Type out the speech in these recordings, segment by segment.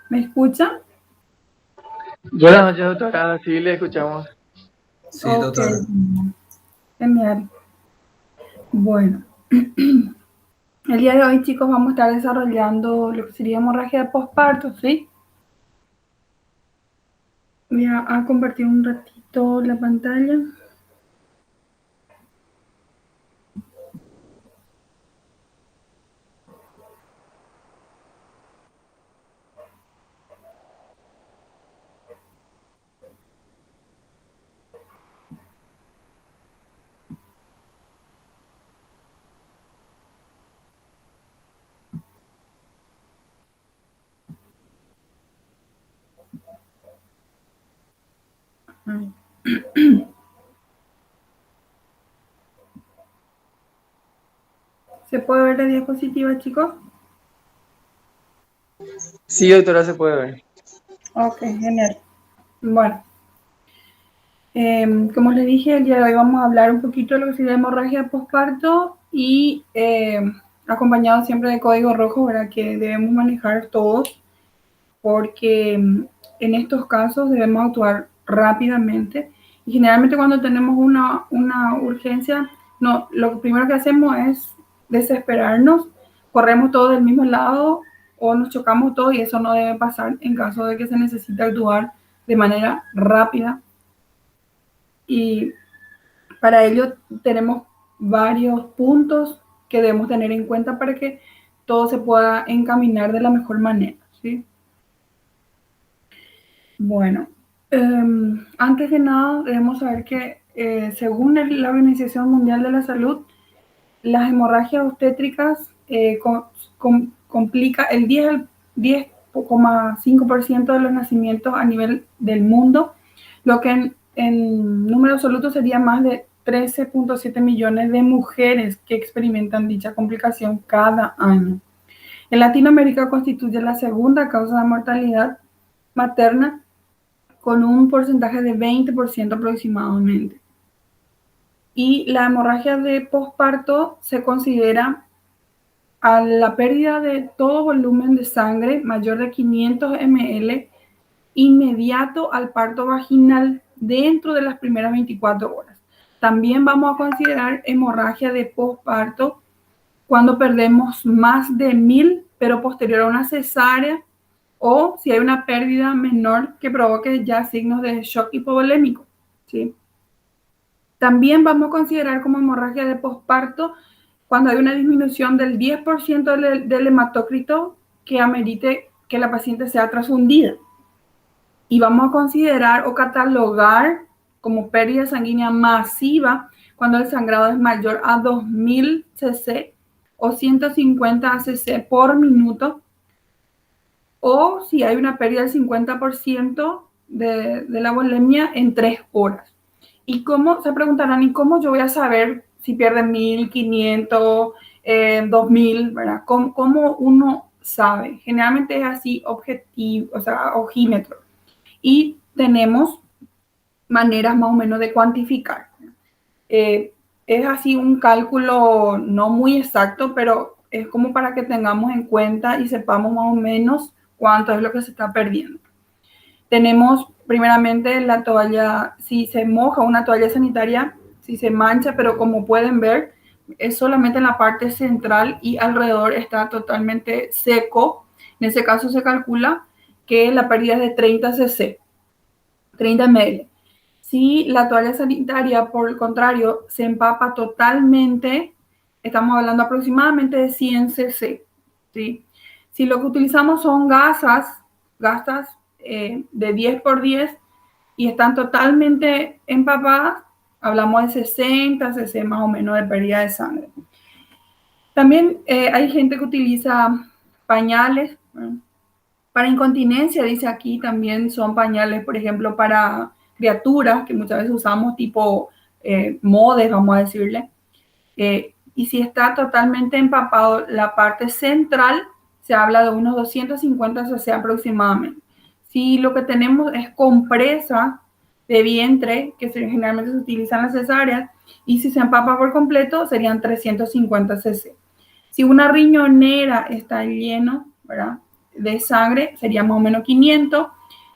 ¿Me escuchan? Buenas noches, doctora. Sí, le escuchamos. Sí, Ok, doctora. genial. Bueno, el día de hoy, chicos, vamos a estar desarrollando lo que sería hemorragia de posparto, ¿sí? Voy a compartir un ratito la pantalla. ¿Se puede ver la diapositiva, chicos? Sí, doctora, se puede ver. Ok, genial. Bueno, como les dije, el día de hoy vamos a hablar un poquito de lo que sería hemorragia posparto y acompañado siempre de código rojo, ¿verdad? Que debemos manejar todos porque en estos casos debemos actuar rápidamente y generalmente cuando tenemos una urgencia, no, lo primero que hacemos es desesperarnos, corremos todos del mismo lado o nos chocamos todos y eso no debe pasar en caso de que se necesite actuar de manera rápida. Y para ello tenemos varios puntos que debemos tener en cuenta para que todo se pueda encaminar de la mejor manera, ¿sí? Bueno, antes de nada debemos saber que según la Organización Mundial de la Salud, las hemorragias obstétricas complica el 10,5% de los nacimientos a nivel del mundo, lo que en número absoluto sería más de 13,7 millones de mujeres que experimentan dicha complicación cada año. En Latinoamérica constituye la segunda causa de mortalidad materna con un porcentaje de 20% aproximadamente. Y la hemorragia de posparto se considera a la pérdida de todo volumen de sangre mayor de 500 ml inmediato al parto vaginal dentro de las primeras 24 horas. También vamos a considerar hemorragia de posparto cuando perdemos más de 1000, pero posterior a una cesárea, o si hay una pérdida menor que provoque ya signos de shock hipovolémico, ¿sí? También vamos a considerar como hemorragia de posparto cuando hay una disminución del 10% del hematócrito que amerite que la paciente sea transfundida. Y vamos a considerar o catalogar como pérdida sanguínea masiva cuando el sangrado es mayor a 2000 cc o 150 cc por minuto, o si hay una pérdida del 50% de la volemia en 3 horas. ¿Y cómo, se preguntarán, y cómo yo voy a saber si pierden 1500, 2000, ¿verdad? ¿Cómo uno sabe? Generalmente es así objetivo, o sea, ojímetro. Y tenemos maneras más o menos de cuantificar. Es así un cálculo no muy exacto, pero es como para que tengamos en cuenta y sepamos más o menos cuánto es lo que se está perdiendo. Tenemos primeramente la toalla, si se moja una toalla sanitaria, si se mancha, pero como pueden ver, es solamente en la parte central y alrededor está totalmente seco. En ese caso se calcula que la pérdida es de 30 cc, 30 ml. Si la toalla sanitaria, por el contrario, se empapa totalmente, estamos hablando aproximadamente de 100 cc, ¿sí? Si lo que utilizamos son gasas de 10 por 10 y están totalmente empapadas, hablamos de 60 cc más o menos de pérdida de sangre. También hay gente que utiliza pañales, ¿no? Para incontinencia, dice aquí, también son pañales, por ejemplo, para criaturas que muchas veces usamos tipo modes, vamos a decirle. Y si está totalmente empapado la parte central, se habla de unos 250 cc aproximadamente. Si lo que tenemos es compresa de vientre, que generalmente se utilizan las cesáreas, y si se empapa por completo, serían 350 cc. Si una riñonera está lleno, ¿verdad?, de sangre sería más o menos 500.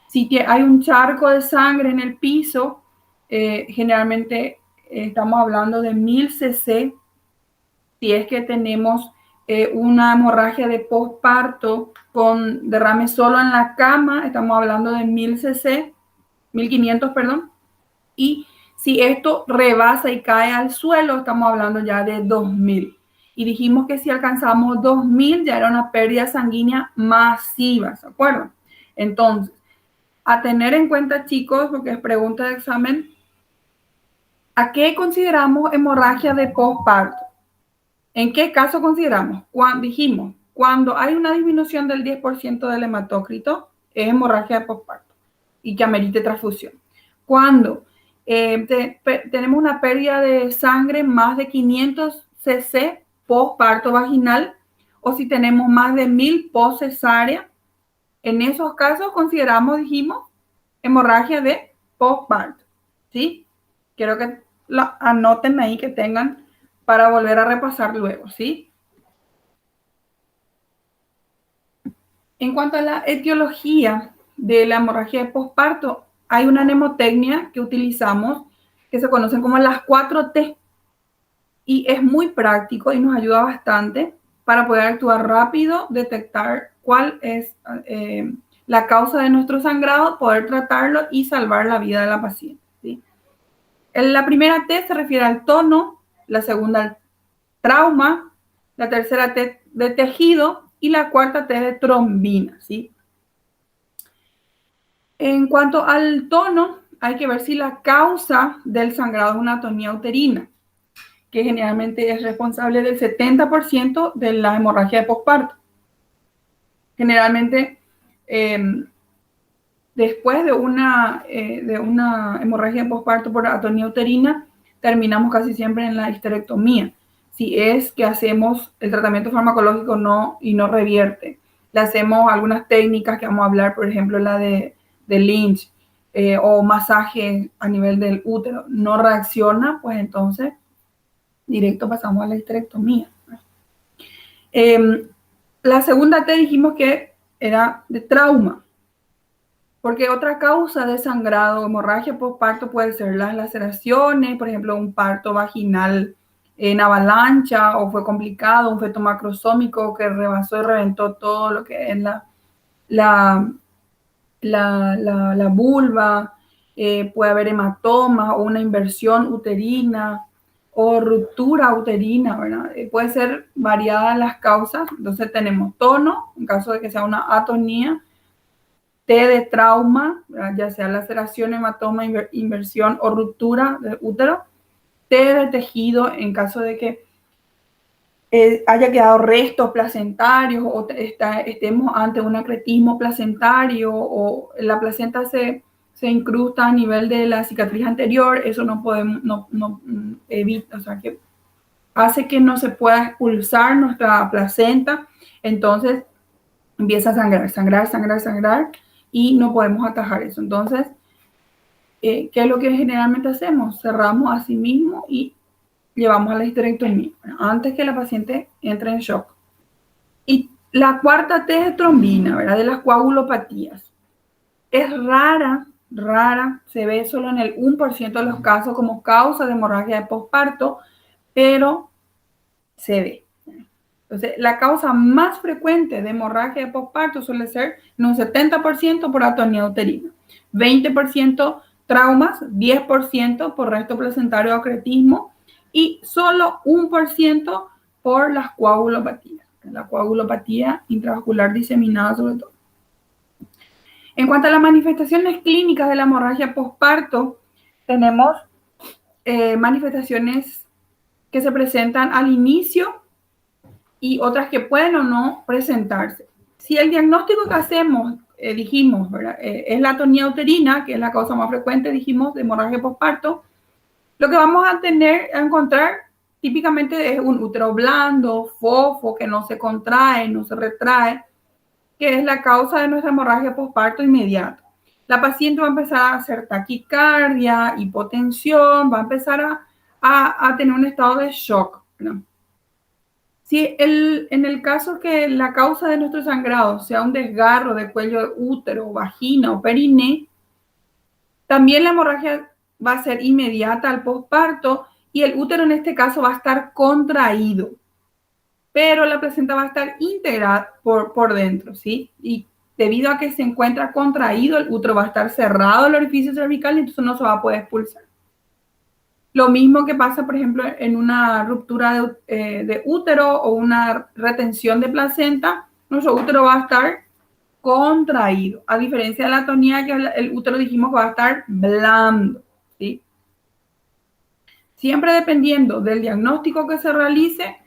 Si hay un charco de sangre en el piso, generalmente estamos hablando de 1000 cc. Si es que tenemos una hemorragia de posparto con derrame solo en la cama, estamos hablando de 1000 cc, 1500, perdón. Y si esto rebasa y cae al suelo, estamos hablando ya de 2000. Y dijimos que si alcanzamos 2000 ya era una pérdida sanguínea masiva, ¿se acuerdan? Entonces, a tener en cuenta, chicos, lo que es pregunta de examen, ¿a qué consideramos hemorragia de posparto? ¿En qué caso consideramos? Dijimos, cuando hay una disminución del 10% del hematócrito, es hemorragia de posparto y que amerite transfusión. Cuando tenemos una pérdida de sangre más de 500 cc posparto vaginal, o si tenemos más de 1000 post cesárea, en esos casos consideramos, dijimos, hemorragia de posparto. ¿Sí? Quiero que lo anoten ahí, que tengan para volver a repasar luego, ¿sí? En cuanto a la etiología de la hemorragia de posparto, hay una mnemotecnia que utilizamos que se conocen como las 4T, y es muy práctico y nos ayuda bastante para poder actuar rápido, detectar cuál es la causa de nuestro sangrado, poder tratarlo y salvar la vida de la paciente, ¿sí? La primera T se refiere al tono, la segunda al trauma, la tercera T de tejido y la cuarta T de trombina, ¿sí? En cuanto al tono, hay que ver si la causa del sangrado es una atonía uterina, que generalmente es responsable del 70% de la hemorragia de posparto. Generalmente, después de una hemorragia de posparto por atonía uterina, terminamos casi siempre en la histerectomía. Si es que hacemos el tratamiento farmacológico y no revierte. Le hacemos algunas técnicas que vamos a hablar, por ejemplo, la de Lynch, o masaje a nivel del útero, no reacciona, pues entonces directo pasamos a la histerectomía. La segunda T dijimos que era de trauma, porque otra causa de sangrado, hemorragia postparto, puede ser las laceraciones, por ejemplo, un parto vaginal en avalancha, o fue complicado, un feto macrosómico que rebasó y reventó todo lo que es la vulva, puede haber hematomas o una inversión uterina o ruptura uterina, ¿verdad? Puede ser variadas las causas. Entonces tenemos tono, en caso de que sea una atonía, T de trauma, ¿verdad? Ya sea laceración, hematoma, inversión o ruptura del útero, T de tejido en caso de que haya quedado restos placentarios o estemos ante un acretismo placentario o la placenta se incrusta a nivel de la cicatriz anterior. Eso no podemos, evita, o sea, que hace que no se pueda expulsar nuestra placenta. Entonces empieza a sangrar y no podemos atajar eso. Entonces, ¿qué es lo que generalmente hacemos? Cerramos a sí mismo y llevamos a la histerectomía antes que la paciente entre en shock. Y la cuarta T es de trombina, ¿verdad? De las coagulopatías. Es rara, se ve solo en el 1% de los casos como causa de hemorragia de posparto, pero se ve. Entonces, la causa más frecuente de hemorragia de posparto suele ser en un 70% por atonía uterina, 20% traumas, 10% por resto placentario o acretismo, y solo 1% por las coagulopatías, la coagulopatía intravascular diseminada sobre todo. En cuanto a las manifestaciones clínicas de la hemorragia posparto, tenemos manifestaciones que se presentan al inicio y otras que pueden o no presentarse. Si el diagnóstico que hacemos, dijimos, ¿verdad? Es la atonía uterina, que es la causa más frecuente, dijimos, de hemorragia posparto, lo que vamos a encontrar típicamente es un útero blando, fofo, que no se contrae, no se retrae, que es la causa de nuestra hemorragia posparto inmediata. La paciente va a empezar a hacer taquicardia, hipotensión, va a empezar a tener un estado de shock, ¿no? Si en el caso que la causa de nuestro sangrado sea un desgarro de cuello de útero, vagina o periné, también la hemorragia va a ser inmediata al posparto y el útero en este caso va a estar contraído, pero la placenta va a estar íntegra por dentro, ¿sí? Y debido a que se encuentra contraído, el útero va a estar cerrado el orificio cervical y entonces no se va a poder expulsar. Lo mismo que pasa, por ejemplo, en una ruptura de útero o una retención de placenta, nuestro útero va a estar contraído, a diferencia de la atonía, que el útero dijimos va a estar blando, ¿sí? Siempre dependiendo del diagnóstico que se realice,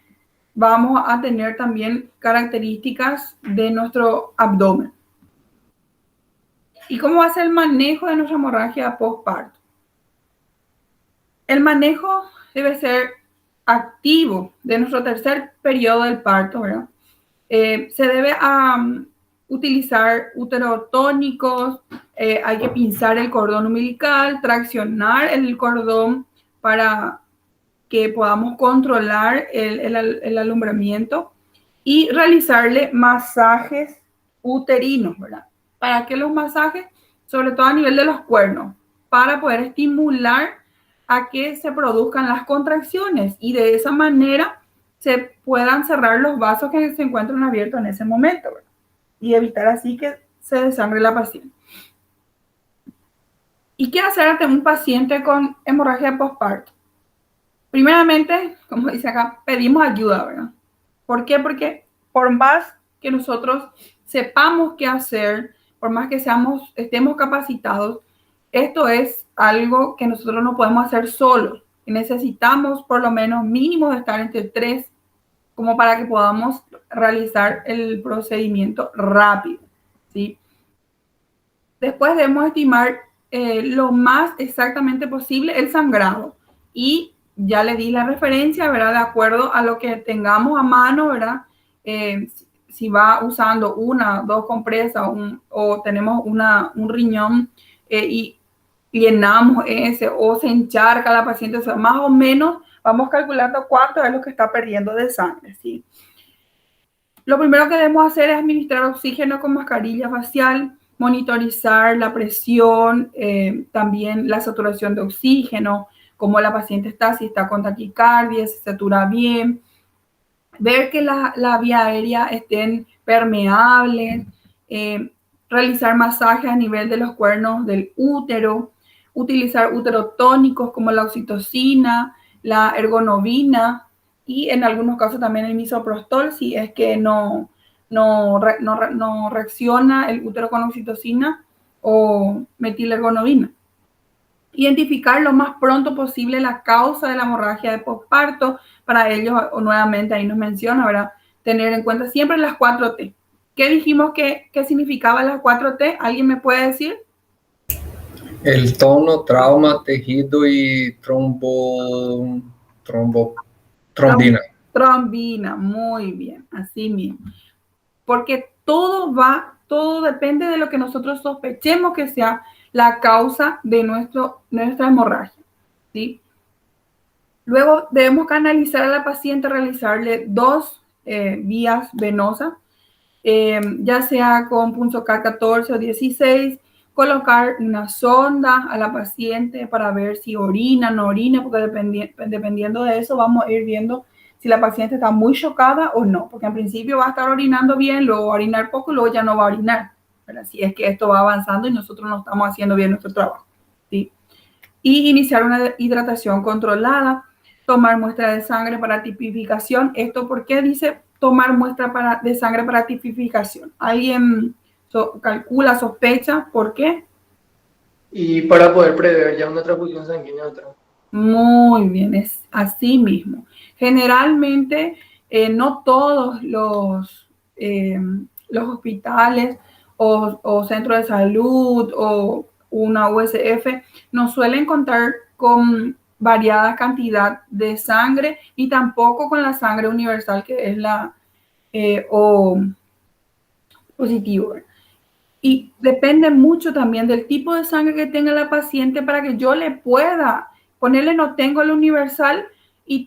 vamos a tener también características de nuestro abdomen. ¿Y cómo va a ser el manejo de nuestra hemorragia postparto? El manejo debe ser activo de nuestro tercer periodo del parto, ¿verdad? Se debe utilizar uterotónicos, hay que pinzar el cordón umbilical, traccionar el cordón para que podamos controlar el alumbramiento y realizarle masajes uterinos, ¿verdad? ¿Para qué los masajes? Sobre todo a nivel de los cuernos, para poder estimular a que se produzcan las contracciones y de esa manera se puedan cerrar los vasos que se encuentran abiertos en ese momento, ¿verdad? Y evitar así que se desangre la paciente. ¿Y qué hacer ante un paciente con hemorragia postparto? Primeramente, como dice acá, pedimos ayuda, ¿verdad? ¿Por qué? Porque por más que nosotros sepamos qué hacer, por más que estemos capacitados, esto es algo que nosotros no podemos hacer solos. Necesitamos por lo menos mínimo estar entre 3 como para que podamos realizar el procedimiento rápido, ¿sí? Después debemos estimar lo más exactamente posible el sangrado y ya le di la referencia, ¿verdad? De acuerdo a lo que tengamos a mano, ¿verdad? Si va usando una, 2 compresas o tenemos un riñón y llenamos ese o se encharca la paciente, o sea, más o menos vamos calculando cuánto es lo que está perdiendo de sangre, ¿sí? Lo primero que debemos hacer es administrar oxígeno con mascarilla facial, monitorizar la presión, también la saturación de oxígeno, cómo la paciente está, si está con taquicardia, si satura bien, ver que la vía aérea estén permeables, realizar masajes a nivel de los cuernos del útero, utilizar uterotónicos como la oxitocina, la ergonovina y en algunos casos también el misoprostol si es que no reacciona el útero con oxitocina o metilergonovina. Identificar lo más pronto posible la causa de la hemorragia de posparto. Para ello, nuevamente ahí nos menciona, ¿verdad? Tener en cuenta siempre las 4T. ¿Qué dijimos que significaban las 4T? ¿Alguien me puede decir? El tono, trauma, tejido y trombina. Trombina, muy bien, así mismo. Porque todo depende de lo que nosotros sospechemos que sea la causa de nuestra hemorragia, ¿sí? Luego debemos canalizar a la paciente, realizarle 2 vías venosas, ya sea con punzocar 14 o 16, colocar una sonda a la paciente para ver si orina, no orina, porque dependiendo de eso vamos a ir viendo si la paciente está muy chocada o no, porque en principio va a estar orinando bien, luego va a orinar poco, luego ya no va a orinar, pero si es que esto va avanzando y nosotros no estamos haciendo bien nuestro trabajo, ¿sí? Y iniciar una hidratación controlada, tomar muestra de sangre para tipificación. ¿Esto por qué dice tomar muestra de sangre para tipificación? ¿Alguien calcula, sospecha? ¿Por qué? Y para poder prever ya una transfusión sanguínea otra. Muy bien, es así mismo. Generalmente, no todos los hospitales o centros de salud o una USF nos suelen contar con variada cantidad de sangre y tampoco con la sangre universal que es la O positivo. Y depende mucho también del tipo de sangre que tenga la paciente para que yo le pueda ponerle, no tengo el universal, y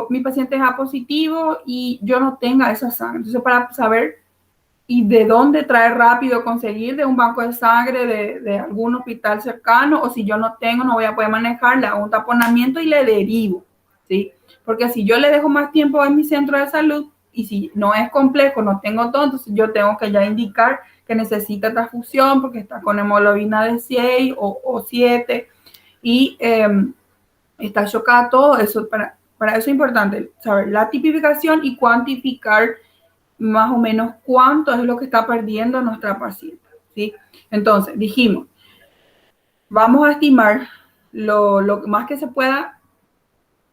mi paciente es A positivo y yo no tenga esa sangre. Entonces, para saber y de dónde traer rápido, conseguir de un banco de sangre de algún hospital cercano, o si yo no tengo, no voy a poder manejar, le hago un taponamiento y le derivo, ¿sí? Porque si yo le dejo más tiempo en mi centro de salud y si no es complejo, no tengo todo, entonces yo tengo que ya indicar que necesita transfusión porque está con hemoglobina de 6 o 7 y está chocada, todo eso. Para eso es importante saber la tipificación y cuantificar más o menos cuánto es lo que está perdiendo nuestra paciente, ¿sí? Entonces, dijimos, vamos a estimar lo más que se pueda,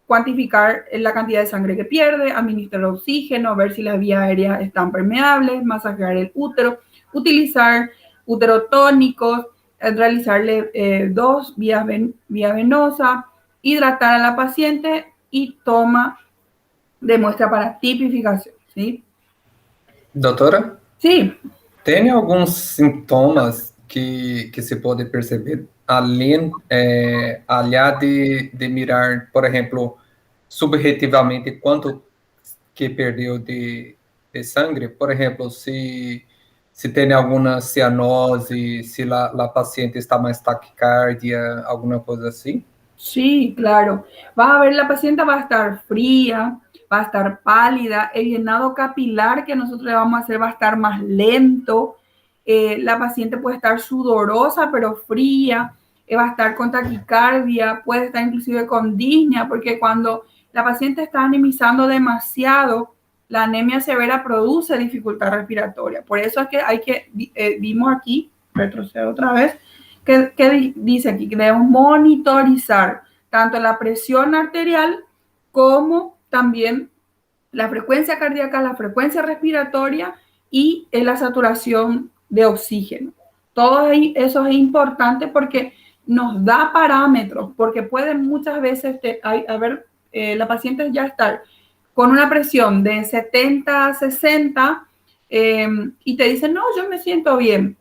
cuantificar la cantidad de sangre que pierde, administrar oxígeno, ver si las vías aéreas están permeables, masajear el útero, utilizar uterotónicos, realizarle 2 vías venosas, hidratar a la paciente y toma de muestra para tipificación, ¿sí? Doutora, Sí. tem alguns sintomas que se pode perceber além de mirar, por exemplo, subjetivamente quanto que perdeu de sangre? Por exemplo, se tem alguma cianose, se a paciente está mais taquicardia, alguma coisa assim? Sí, claro. Vas a ver, la paciente va a estar fría, va a estar pálida, el llenado capilar que nosotros le vamos a hacer va a estar más lento, la paciente puede estar sudorosa pero fría, va a estar con taquicardia, puede estar inclusive con disnea, porque cuando la paciente está anemizando demasiado, la anemia severa produce dificultad respiratoria. Por eso es que vimos aquí, retrocedo otra vez, ¿Qué dice aquí? Que debemos monitorizar tanto la presión arterial como también la frecuencia cardíaca, la frecuencia respiratoria y la saturación de oxígeno. Todo eso es importante porque nos da parámetros, porque pueden muchas veces la paciente ya estar con una presión de 70 a 60 y te dicen, no, yo me siento bien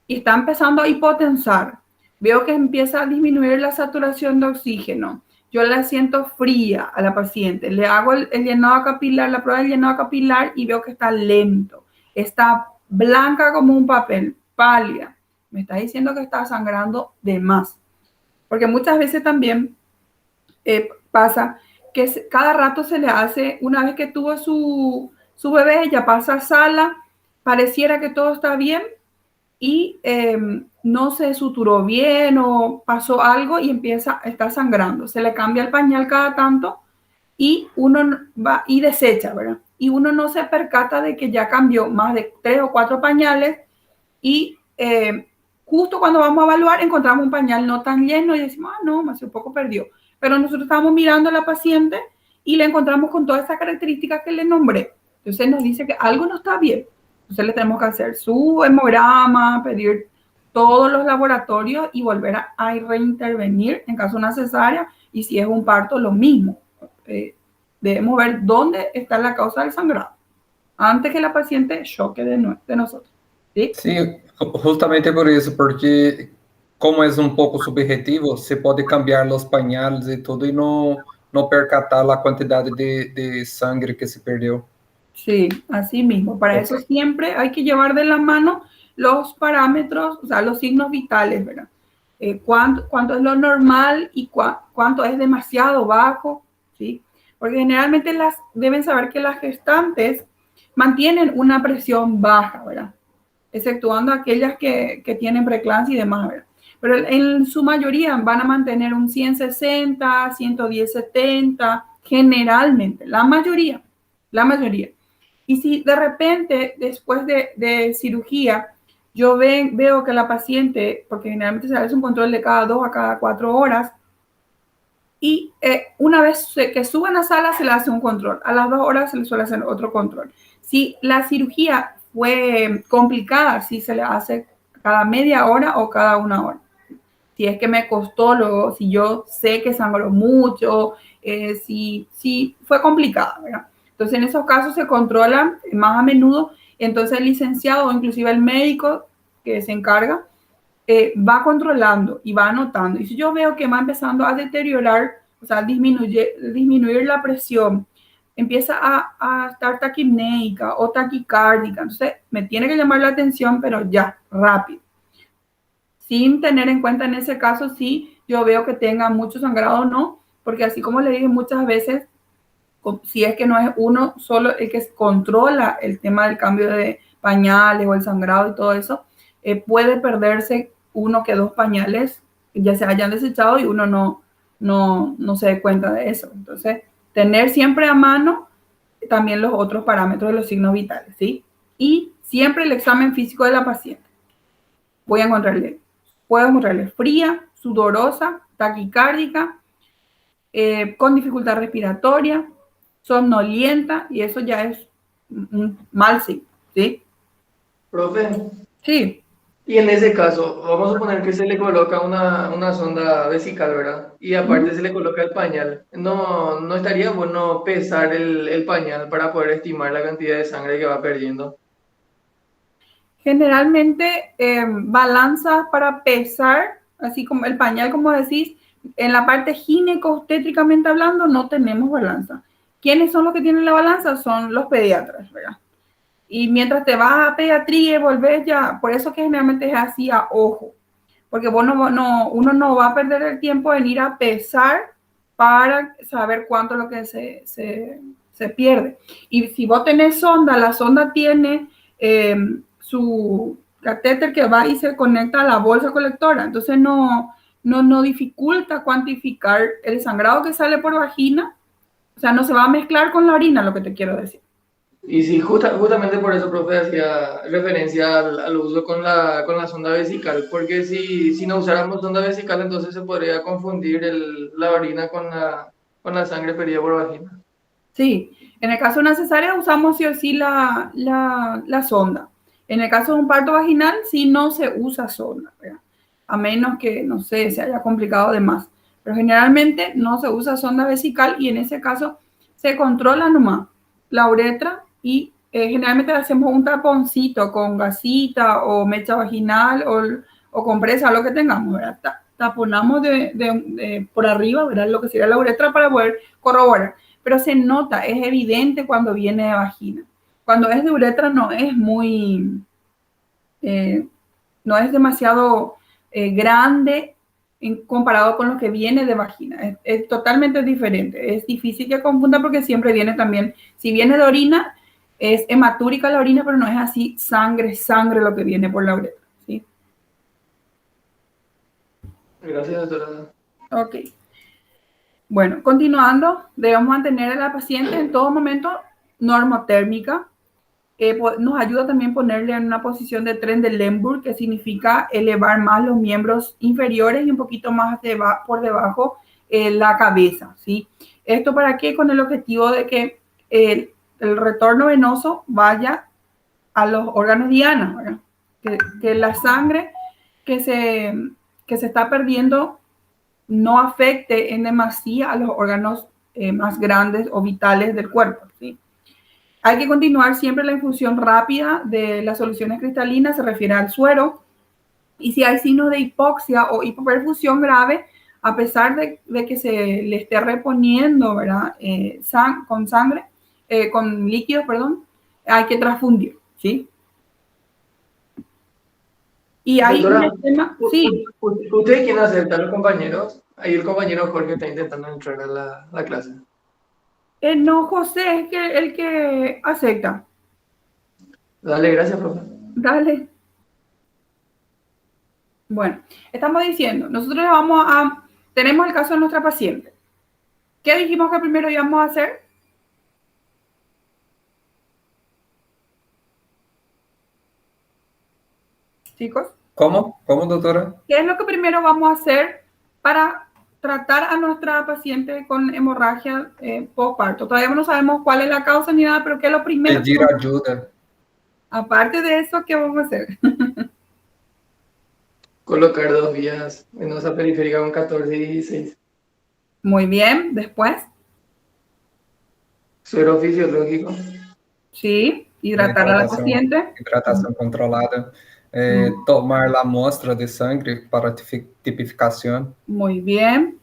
y está empezando a hipotensar, veo que empieza a disminuir la saturación de oxígeno, yo la siento fría a la paciente, le hago el llenado capilar, la prueba del llenado capilar y veo que está lento, está blanca como un papel, pálida, me está diciendo que está sangrando de más. Porque muchas veces también pasa que cada rato se le hace, una vez que tuvo su bebé, ella pasa a sala, pareciera que todo está bien, y no se suturó bien o pasó algo y está sangrando. Se le cambia el pañal cada tanto y uno va y desecha, ¿verdad? Y uno no se percata de que ya cambió más de 3 o 4 pañales y justo cuando vamos a evaluar encontramos un pañal no tan lleno y decimos, no, hace un poco perdió. Pero nosotros estábamos mirando a la paciente y le encontramos con todas esas características que le nombré. Entonces nos dice que algo no está bien. Entonces le tenemos que hacer su hemograma, pedir todos los laboratorios y volver a reintervenir en caso de una cesárea y si es un parto lo mismo. Debemos ver dónde está la causa del sangrado antes que la paciente choque de nosotros. ¿Sí? Sí, justamente por isso, porque como é um pouco subjetivo, se pode cambiar os pañales e tudo e não percatar a quantidade de sangre que se perdeu. Sí, así mismo. Para eso siempre hay que llevar de la mano los parámetros, o sea, los signos vitales, ¿verdad? Cuánto es lo normal y cuánto es demasiado bajo, ¿sí? Porque generalmente deben saber que las gestantes mantienen una presión baja, ¿verdad? Exceptuando aquellas que tienen preeclampsia y demás, ¿verdad? Pero en su mayoría van a mantener un 160, 110-70, generalmente, la mayoría. Y si de repente, después de cirugía, yo veo que la paciente, porque generalmente se hace un control de cada 2 a cada 4 horas, y una vez que suben a sala se le hace un control, a las 2 horas se le suele hacer otro control. Si la cirugía fue complicada, si se le hace cada media hora o cada 1 hora. Si es que me costó luego, si yo sé que sangró mucho, si fue complicada, ¿verdad? Entonces, en esos casos se controlan más a menudo. Entonces, el licenciado o inclusive el médico que se encarga va controlando y va anotando. Y si yo veo que va empezando a deteriorar o sea, disminuir la presión, empieza a estar taquipnéica o taquicárdica, entonces me tiene que llamar la atención, pero ya, rápido. Sin tener en cuenta en ese caso si yo veo que tenga mucho sangrado o no, porque así como le dije muchas veces, si es que no es uno solo el que controla el tema del cambio de pañales o el sangrado y todo eso, puede perderse uno que dos pañales ya se hayan desechado y uno no se dé cuenta de eso. Entonces, tener siempre a mano también los otros parámetros de los signos vitales, ¿sí? Y siempre el examen físico de la paciente. Puedo encontrarle fría, sudorosa, taquicárdica, con dificultad respiratoria, somnolienta, y eso ya es un mal signo, ¿sí? Profe, Sí. y en ese caso, vamos a suponer que se le coloca una sonda vesical, ¿verdad? Y aparte se le coloca el pañal. ¿No estaría bueno pesar el pañal para poder estimar la cantidad de sangre que va perdiendo? Generalmente balanzas para pesar, así como el pañal, como decís, en la parte ginecobstétricamente hablando no tenemos balanza. ¿Quiénes son los que tienen la balanza? Son los pediatras, ¿verdad? Y mientras te vas a pediatría y volvés ya, por eso que generalmente es así a ojo, porque uno no va a perder el tiempo en ir a pesar para saber cuánto es lo que se pierde. Y si vos tenés sonda, la sonda tiene su catéter que va y se conecta a la bolsa colectora, entonces no dificulta cuantificar el sangrado que sale por vagina, o sea, no se va a mezclar con la orina, lo que te quiero decir. Y sí, justamente por eso, profe, hacía referencia al uso con la sonda vesical, porque si no usáramos sonda vesical, entonces se podría confundir la orina con la sangre perdida por vagina. Sí, en el caso de una cesárea usamos sí o sí la sonda. En el caso de un parto vaginal, sí no se usa sonda, ¿verdad? A menos que, no sé, se haya complicado de más. Pero generalmente no se usa sonda vesical y en ese caso se controla nomás la uretra y generalmente hacemos un taponcito con gasita o mecha vaginal o compresa, lo que tengamos, ¿verdad? Taponamos por arriba, ¿verdad? Lo que sería la uretra para poder corroborar. Pero se nota, es evidente cuando viene de vagina. Cuando es de uretra no es no es demasiado grande comparado con lo que viene de vagina. Es totalmente diferente. Es difícil que confunda porque siempre viene también, si viene de orina, es hematúrica la orina, pero no es así sangre lo que viene por la uretra, ¿sí? Gracias, doctora. Ok. Bueno, continuando, debemos mantener a la paciente en todo momento normotérmica. Nos ayuda también ponerle en una posición de Trendelenburg, que significa elevar más los miembros inferiores y un poquito más por debajo la cabeza, ¿sí? ¿Esto para qué? Con el objetivo de que el retorno venoso vaya a los órganos diana, ¿verdad? Que la sangre que se está perdiendo no afecte en demasía a los órganos más grandes o vitales del cuerpo, ¿sí? Hay que continuar siempre la infusión rápida de las soluciones cristalinas, se refiere al suero, y si hay signos de hipoxia o hipoperfusión grave, a pesar de que se le esté reponiendo, ¿verdad? Con sangre, con líquidos, perdón, hay que transfundir, ¿sí? Y hay Doctora, un tema, sí. ¿Usted quién acepta a los compañeros? Ahí el compañero Jorge está intentando entrar a la clase. No, José es el que acepta. Dale, gracias, profe. Dale. Bueno, estamos diciendo, nosotros tenemos el caso de nuestra paciente. ¿Qué dijimos que primero íbamos a hacer? Chicos. ¿Cómo, doctora? ¿Qué es lo que primero vamos a hacer para tratar a nuestra paciente con hemorragia postparto? Todavía no sabemos cuál es la causa ni nada, pero ¿qué es lo primero? Pedir ayuda. Aparte de eso, ¿qué vamos a hacer? Colocar 2 vías venosa periférica con 14 y 16. Muy bien, después. Suero fisiológico. Sí, hidratar a la paciente. Hidratação controlada. Tomar la muestra de sangre para tipificación. Muy bien.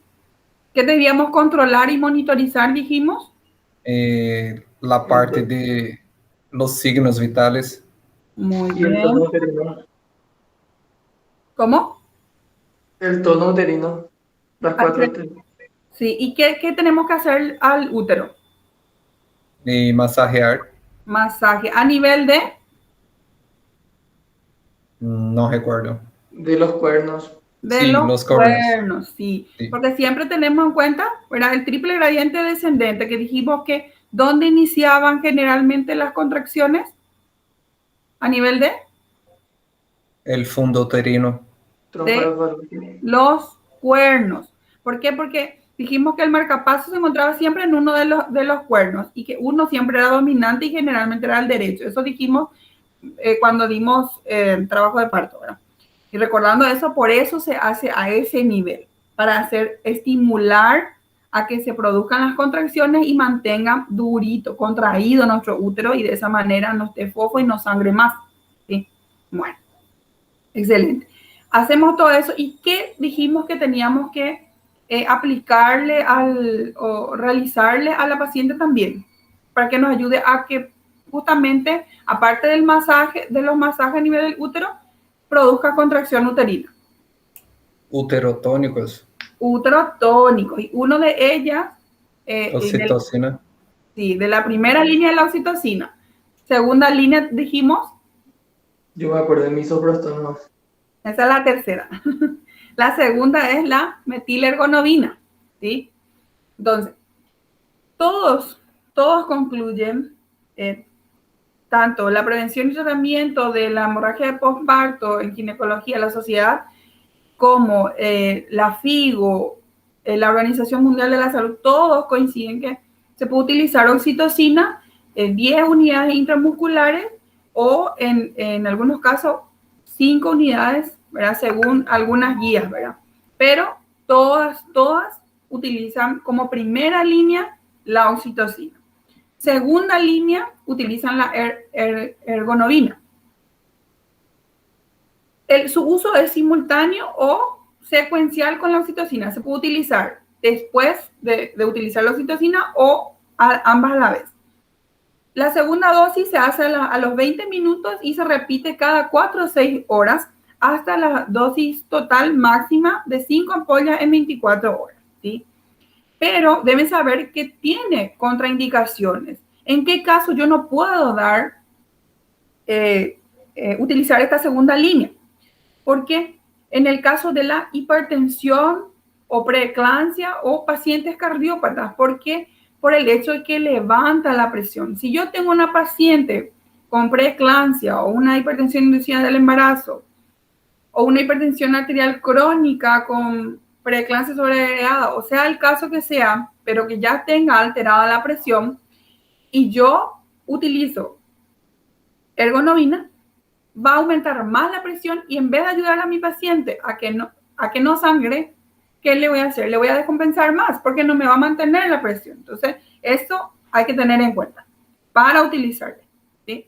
¿Qué debíamos controlar y monitorizar, dijimos? La parte de los signos vitales. Muy Y el tono bien. uterino. ¿Cómo? El tono uterino. Las 4 T. Sí, ¿y qué tenemos que hacer al útero? Y masajear, Masaje a nivel de no recuerdo. De los cuernos. Sí, los los cornos. cuernos, sí. Sí. Porque siempre tenemos en cuenta, ¿verdad? El triple gradiente descendente, que dijimos que ¿dónde iniciaban generalmente las contracciones? A nivel El fondo uterino. Trompa de de falopio. los cuernos. ¿Por qué? Porque dijimos que el marcapaso se encontraba siempre en uno de los cuernos y que uno siempre era dominante y generalmente era el derecho. Eso dijimos cuando dimos trabajo de parto, ¿verdad? Y recordando eso, por eso se hace a ese nivel, para hacer estimular a que se produzcan las contracciones y mantengan durito, contraído nuestro útero y de esa manera no esté fofo y no sangre más. ¿Sí? Bueno, excelente. Hacemos todo eso. ¿Y qué dijimos que teníamos que aplicarle o realizarle a la paciente también? Para que nos ayude a que justamente, aparte del masaje, de los masajes a nivel del útero, produzca contracción uterina. Uterotónicos. Útero tónico. Y uno de ellas, Oxitocina. sí, de la primera línea de la oxitocina. Segunda línea dijimos, Yo me acuerdo de misoprostol. esa es la tercera. La segunda es la metilergonovina, ¿sí? Entonces, todos concluyen, tanto la prevención y tratamiento de la hemorragia de posparto en ginecología, la sociedad, como la FIGO, la Organización Mundial de la Salud, todos coinciden que se puede utilizar oxitocina en 10 unidades intramusculares o en algunos casos 5 unidades, ¿verdad? Según algunas guías, ¿verdad? Pero todas utilizan como primera línea la oxitocina. Segunda línea utilizan la ergonovina. Su uso es simultáneo o secuencial con la oxitocina. Se puede utilizar después de utilizar la oxitocina o ambas a la vez. La segunda dosis se hace a los 20 minutos y se repite cada 4 o 6 horas hasta la dosis total máxima de 5 ampollas en 24 horas. ¿Sí? Pero deben saber que tiene contraindicaciones. ¿En qué caso yo no puedo utilizar esta segunda línea? Porque en el caso de la hipertensión o preeclampsia o pacientes cardiópatas, porque por el hecho de que levanta la presión. Si yo tengo una paciente con preeclampsia o una hipertensión inducida del embarazo o una hipertensión arterial crónica con preeclampsia sobreagregada, o sea el caso que sea, pero que ya tenga alterada la presión y yo utilizo ergonovina, va a aumentar más la presión y en vez de ayudar a mi paciente a que no sangre, ¿qué le voy a hacer? Le voy a descompensar más porque no me va a mantener la presión. Entonces, esto hay que tener en cuenta para utilizarlo. ¿Sí?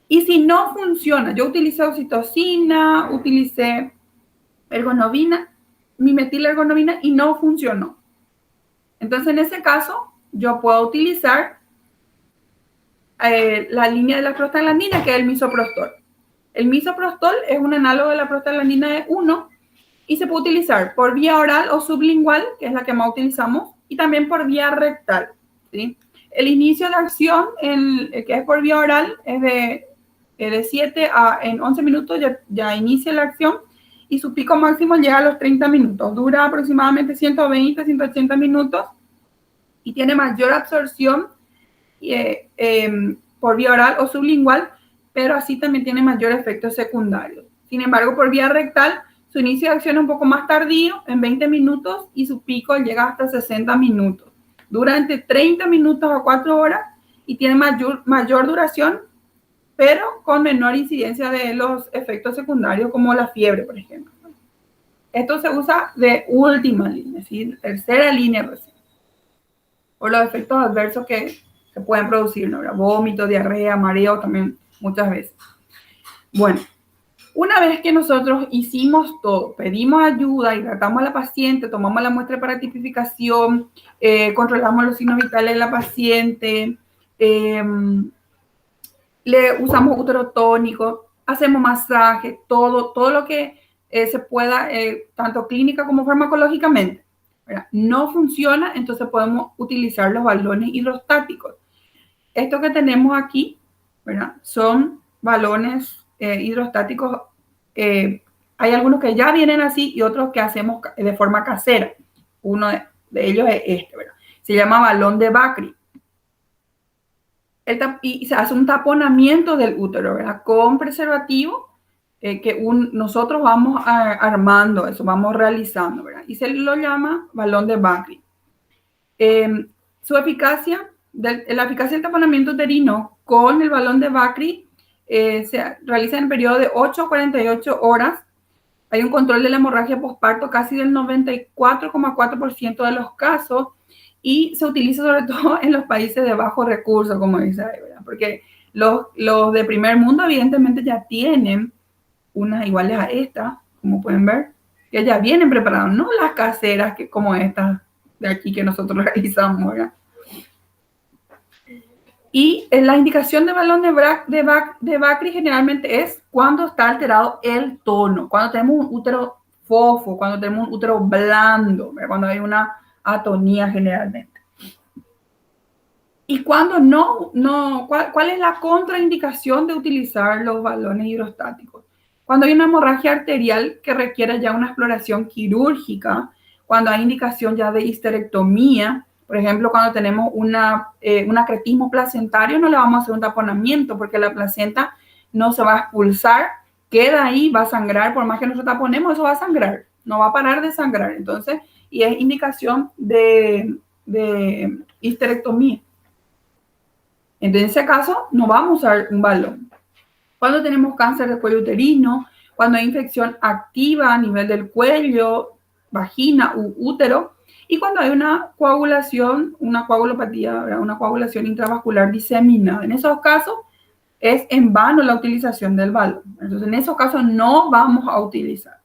Y si no funciona, yo utilicé oxitocina, utilicé ergonovina, mi metilergonovina y no funcionó. Entonces, en ese caso, yo puedo utilizar la línea de la prostaglandina, que es el misoprostol. El misoprostol es un análogo de la prostaglandina E1 y se puede utilizar por vía oral o sublingual, que es la que más utilizamos, y también por vía rectal. ¿Sí? El inicio de acción, que es por vía oral, es de 7 a 11 minutos, ya inicia la acción y su pico máximo llega a los 30 minutos. Dura aproximadamente 120, 180 minutos y tiene mayor absorción por vía oral o sublingual, pero así también tiene mayor efecto secundario. Sin embargo, por vía rectal, su inicio de acción es un poco más tardío, en 20 minutos, y su pico llega hasta 60 minutos. Dura entre 30 minutos a 4 horas y tiene mayor duración, pero con menor incidencia de los efectos secundarios, como la fiebre, por ejemplo. Esto se usa de última línea, ¿sí? Tercera línea recién, por los efectos adversos que se pueden producir, ¿no? Vómito, diarrea, mareo también muchas veces. Bueno, Una vez que nosotros hicimos todo, pedimos ayuda, hidratamos a la paciente, tomamos la muestra para tipificación, controlamos los signos vitales de la paciente, le usamos útero tónico, hacemos masaje, todo lo que se pueda, tanto clínica como farmacológicamente, ¿verdad? No funciona, entonces podemos utilizar los balones hidrostáticos. Esto que tenemos aquí, ¿verdad? Son balones hidrostáticos. Hay algunos que ya vienen así y otros que hacemos de forma casera. Uno de ellos es este, ¿verdad? Se llama balón de Bakri. Y se hace un taponamiento del útero, ¿verdad? Con preservativo que nosotros vamos armando eso, vamos realizando, ¿verdad? Y se lo llama balón de Bakri. Su eficacia, la eficacia del taponamiento uterino con el balón de Bakri se realiza en el periodo de 8 a 48 horas. Hay un control de la hemorragia posparto casi del 94,4% de los casos y se utiliza sobre todo en los países de bajos recursos, como dice ahí, ¿verdad? Porque los de primer mundo evidentemente ya tienen unas iguales a estas, como pueden ver, que ya vienen preparadas, no las caseras que, como estas de aquí que nosotros realizamos, ¿verdad? Y la indicación de balón de Bakri generalmente es cuando está alterado el tono, cuando tenemos un útero fofo, cuando tenemos un útero blando, ¿verdad? Cuando hay una atonía generalmente. Y cuando ¿cuál es la contraindicación de utilizar los balones hidrostáticos? Cuando hay una hemorragia arterial que requiere ya una exploración quirúrgica, cuando hay indicación ya de histerectomía, por ejemplo, cuando tenemos un acretismo placentario, no le vamos a hacer un taponamiento porque la placenta no se va a expulsar, queda ahí, va a sangrar, por más que nosotros taponemos, eso va a sangrar, no va a parar de sangrar. Entonces, y es indicación de histerectomía. Entonces, en ese caso, no vamos a usar un balón. Cuando tenemos cáncer de cuello uterino, cuando hay infección activa a nivel del cuello, vagina u útero, y cuando hay una coagulación, una coagulopatía, una coagulación intravascular diseminada. En esos casos, es en vano la utilización del balón. Entonces, en esos casos no vamos a utilizar.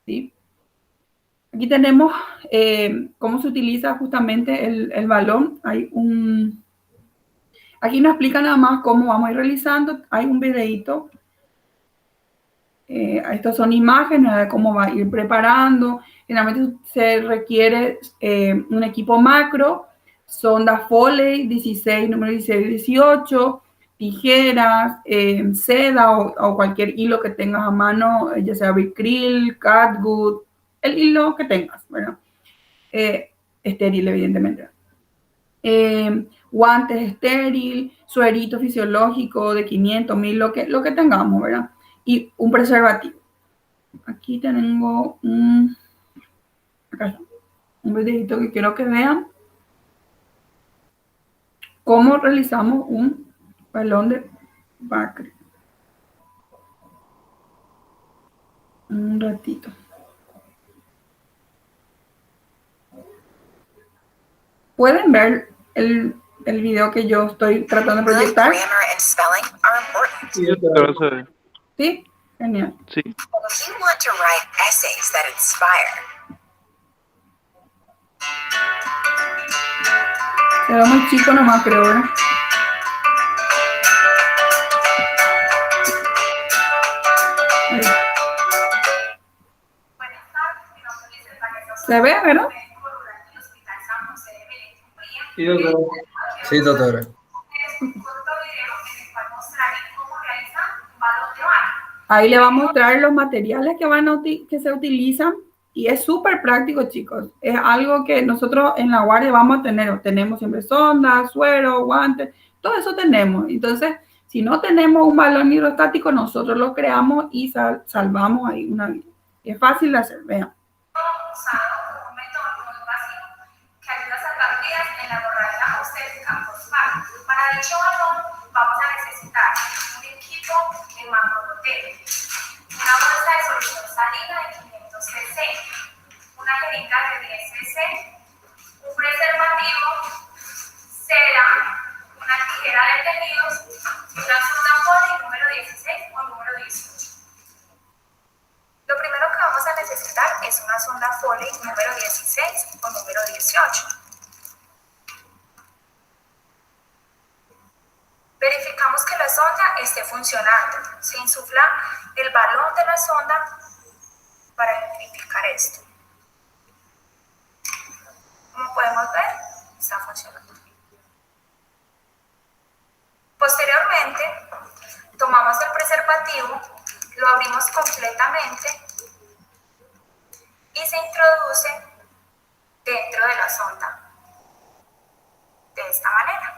¿Sí? Aquí tenemos cómo se utiliza justamente el balón. Aquí nos explica nada más cómo vamos a ir realizando. Hay un videito. Estas son imágenes de cómo va a ir preparando. Generalmente se requiere un equipo macro, sonda Foley 16, número 16 y 18, tijeras, seda o cualquier hilo que tengas a mano, ya sea Vicryl, Catgut, el hilo que tengas, ¿verdad? Estéril, evidentemente. Guantes estéril, suerito fisiológico de 500, 1000, lo que tengamos, ¿verdad? Y un preservativo. Aquí tengo un videito que quiero que vean cómo realizamos un balón de Bakri. Un ratito. ¿Pueden ver el video que yo estoy tratando de proyectar? Sí, doctora. ¿Sí? Genial. Sí. Se ve muy chico nomás, creo, ¿verdad? Ahí. ¿Se ve, verdad? Sí, doctora. Sí, doctora. Ahí le va a mostrar los materiales que se utilizan y es súper práctico, chicos. Es algo que nosotros en la guardia vamos a tener. Tenemos siempre sondas, suero, guantes, todo eso tenemos. Entonces, si no tenemos un balón hidrostático, nosotros lo creamos y salvamos ahí una vida. Es fácil de hacer, vean. Para dicho balón vamos a necesitar un equipo de macrogotero, una bolsa de solución salina de 500 cc, una jeringa de 10 cc, un preservativo, cera, una tijera de tejidos y una sonda Foley número 16 o número 18. sonda Foley número 16 o número 18. Verificamos que la sonda esté funcionando. Se insufla el balón de la sonda para verificar esto. Como podemos ver, está funcionando. Posteriormente, tomamos el preservativo, lo abrimos completamente y se introduce dentro de la sonda de esta manera.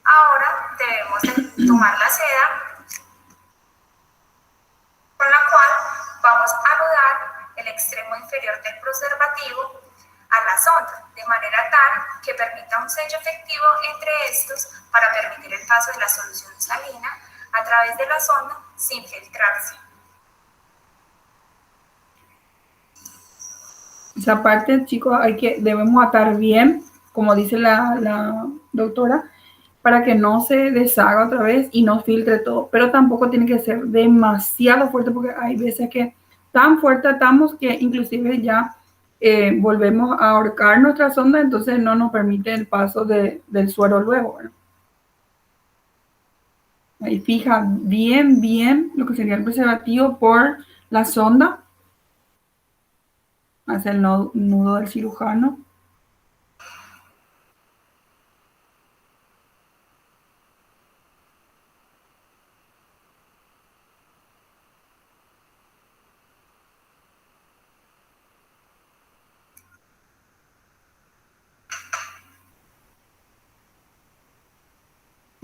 Ahora debemos de tomar la seda con la cual vamos a anudar el extremo inferior del preservativo a la sonda, de manera tal que permita un sello efectivo entre estos para permitir el paso de la solución salina a través de la sonda sin filtrarse. Esa parte, chicos, debemos atar bien, como dice la doctora, para que no se deshaga otra vez y no filtre todo. Pero tampoco tiene que ser demasiado fuerte, porque hay veces que tan fuerte atamos que inclusive ya volvemos a ahorcar nuestra sonda, entonces no nos permite el paso del suero luego, ¿verdad? Ahí fija bien lo que sería el preservativo por la sonda. Hace el nudo del cirujano.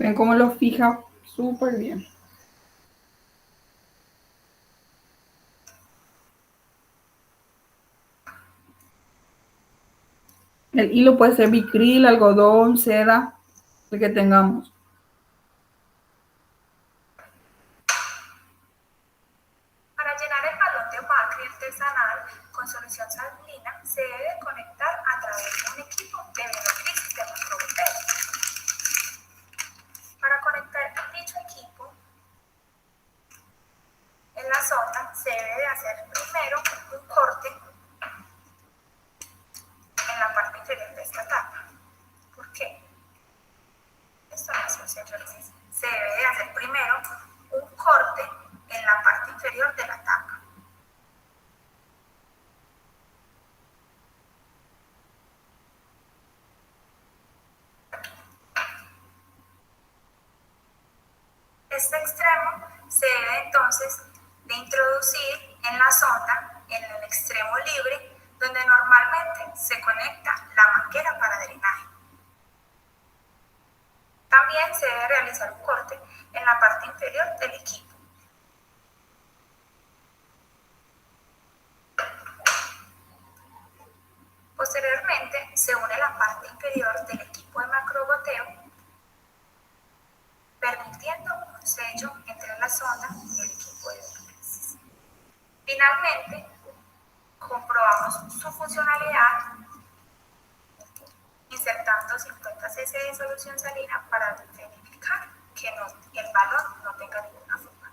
Ven cómo lo fija súper bien. El hilo puede ser bicril, algodón, seda, el que tengamos. Para llenar el balón de Bacri artesanal con solución salina se debe conectar a través de un equipo de velocrisis de macrobotella. Para conectar dicho equipo en la sonda se debe de hacer primero un corte en la parte inferior de esta tapa. ¿Por qué? Esto no es un sello exceso. Se debe de hacer primero un corte en la parte inferior de la tapa. Este extremo se debe entonces de introducir en la sonda en el extremo libre, donde normalmente se conecta la manguera para drenaje. También se debe realizar un corte en la parte inferior del equipo. Posteriormente se une la parte inferior del equipo de macrogoteo, permitiendo un sello entre la sonda y el equipo de velocrisis. Finalmente, comprobamos su funcionalidad insertando 50 cc de solución salina para verificar que el balón no tenga ninguna fuga.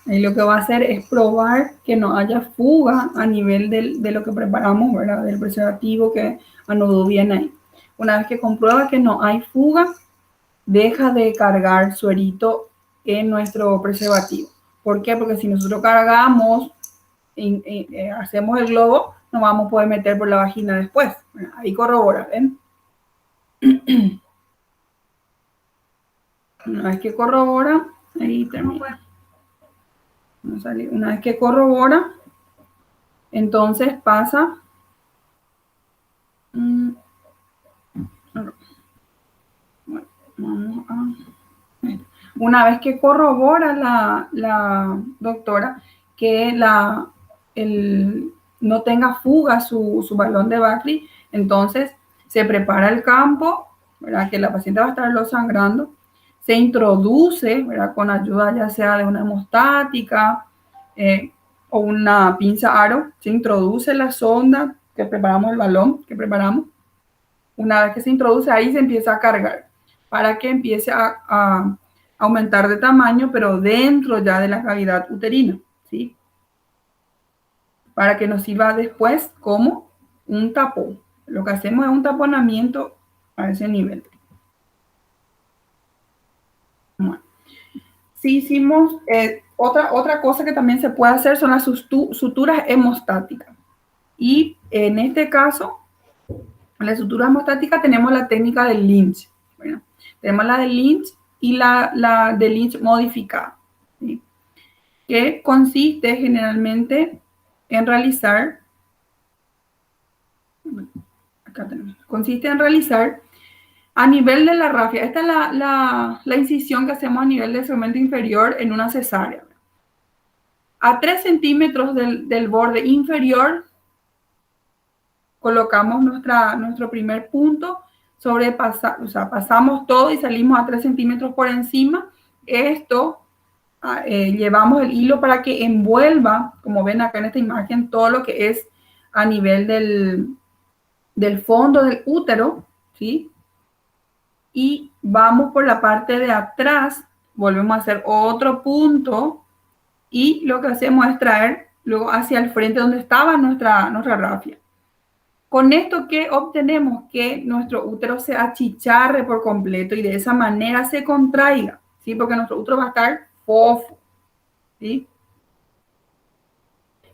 Y lo que va a hacer es probar que no haya fuga a nivel de lo que preparamos, ¿verdad? Del preservativo que anudó bien ahí. Una vez que comprueba que no hay fuga, deja de cargar suerito en nuestro preservativo. ¿Por qué? Porque si nosotros cargamos, hacemos el globo, no vamos a poder meter por la vagina después. Ahí corrobora, ¿ven? Una vez que corrobora, ahí termina. Una vez que corrobora, entonces pasa. Una vez que corrobora la doctora que no tenga fuga su balón de Bacri, entonces se prepara el campo, ¿verdad? Que la paciente va a estarlo sangrando, se introduce, ¿verdad? Con ayuda ya sea de una hemostática o una pinza aro, se introduce la sonda que preparamos, el balón que preparamos. Una vez que se introduce ahí, se empieza a cargar para que empiece a aumentar de tamaño, pero dentro ya de la cavidad uterina, ¿sí? Para que nos sirva después como un tapón. Lo que hacemos es un taponamiento a ese nivel. Bueno. Si hicimos, otra cosa que también se puede hacer son las suturas hemostáticas. Y en este caso, en la sutura hemostática tenemos la técnica de Lynch. Bueno, tenemos la de Lynch y la de Lynch modificada, ¿sí? Que consiste generalmente en realizar, acá tenemos, consiste en realizar a nivel de la rafia. Esta es la incisión que hacemos a nivel del segmento inferior en una cesárea. A 3 centímetros del borde inferior colocamos nuestro primer punto, pasamos todo y salimos a 3 centímetros por encima. Esto llevamos el hilo para que envuelva, como ven acá en esta imagen, todo lo que es a nivel del fondo del útero, ¿sí? Y vamos por la parte de atrás, volvemos a hacer otro punto y lo que hacemos es traer luego hacia el frente donde estaba nuestra rafia. Con esto, ¿qué obtenemos? Que nuestro útero se achicharre por completo y de esa manera se contraiga, ¿sí? Porque nuestro útero va a estar fofo, ¿sí?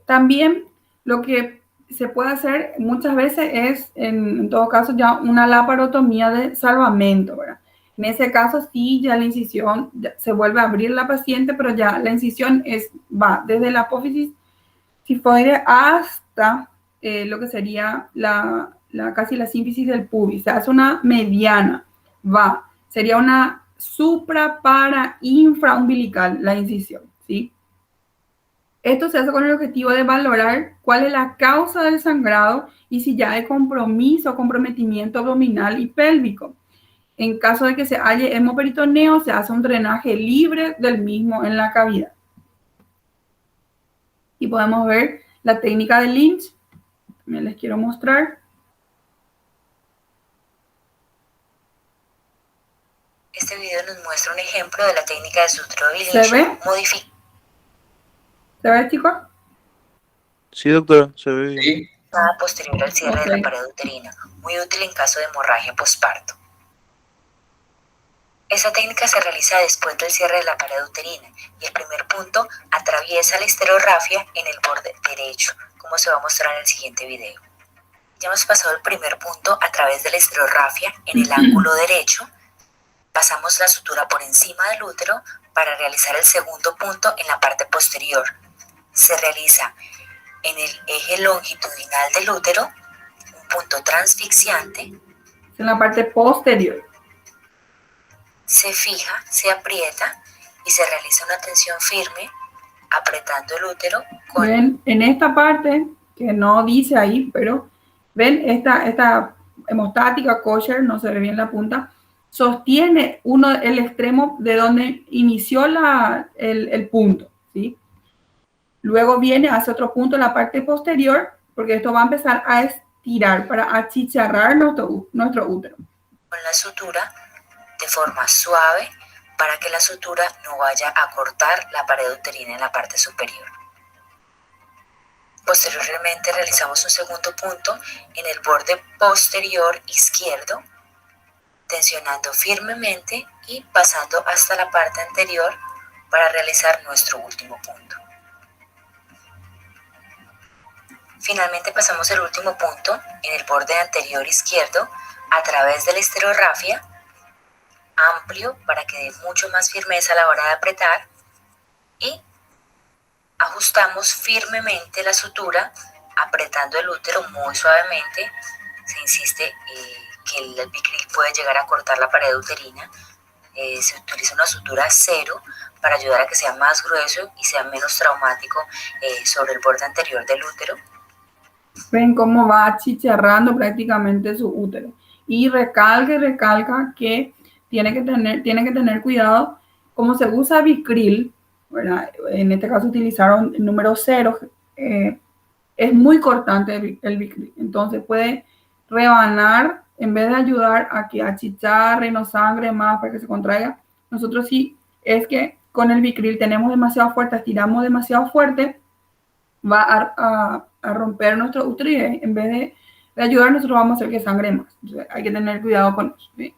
También lo que se puede hacer muchas veces es, en todo caso, ya una laparotomía de salvamento, ¿verdad? En ese caso, sí, ya la incisión se vuelve a abrir la paciente, pero ya la incisión va desde la apófisis sifoide hasta lo que sería casi la sínfisis del pubis. Se hace una mediana, sería una supra para infraumbilical la incisión, ¿sí? Esto se hace con el objetivo de valorar cuál es la causa del sangrado y si ya hay compromiso o comprometimiento abdominal y pélvico. En caso de que se halle hemoperitoneo, se hace un drenaje libre del mismo en la cavidad. Y podemos ver la técnica de Lynch. También les quiero mostrar. Este video nos muestra un ejemplo de la técnica de sutura de ¿Se ve? ¿Se ve, chicos? Sí, doctora, se ve bien. Sí. Posterior al cierre de la pared uterina, muy útil en caso de hemorragia posparto. Esta técnica se realiza después del cierre de la pared uterina y el primer punto atraviesa la histerorrafia en el borde derecho, como se va a mostrar en el siguiente video. Ya hemos pasado el primer punto a través de la histerorrafia en el ángulo derecho. Pasamos la sutura por encima del útero para realizar el segundo punto en la parte posterior. Se realiza en el eje longitudinal del útero, un punto transfixiante. En la parte posterior. Se fija, se aprieta y se realiza una tensión firme, apretando el útero. Ven, en esta parte, que no dice ahí, pero ven, esta hemostática, kosher, no se ve bien la punta, sostiene el extremo de donde inició el punto, ¿sí? Luego viene hacia otro punto en la parte posterior, porque esto va a empezar a estirar para achicharrar nuestro útero. Con la sutura de forma suave para que la sutura no vaya a cortar la pared uterina en la parte superior. Posteriormente realizamos un segundo punto en el borde posterior izquierdo, tensionando firmemente y pasando hasta la parte anterior para realizar nuestro último punto. Finalmente pasamos el último punto en el borde anterior izquierdo a través de la histerorrafia, amplio para que dé mucho más firmeza a la hora de apretar, y ajustamos firmemente la sutura apretando el útero muy suavemente. Se insiste que el Vicryl puede llegar a cortar la pared uterina. Se utiliza una sutura cero para ayudar a que sea más grueso y sea menos traumático sobre el borde anterior del útero. Ven cómo va achicharrando prácticamente su útero. Y recalca que tiene que tener cuidado. Como se usa Vicryl, ¿verdad? En este caso utilizaron el número 0. Es muy cortante el Vicryl, entonces puede rebanar en vez de ayudar a que achicharre, no sangre más para que se contraiga. Nosotros sí, es que con el Vicryl tenemos demasiado fuerte, estiramos demasiado fuerte, va a romper nuestro útero y en vez de ayudar, nosotros vamos a hacer que sangre más. Entonces, hay que tener cuidado con eso, ¿sí?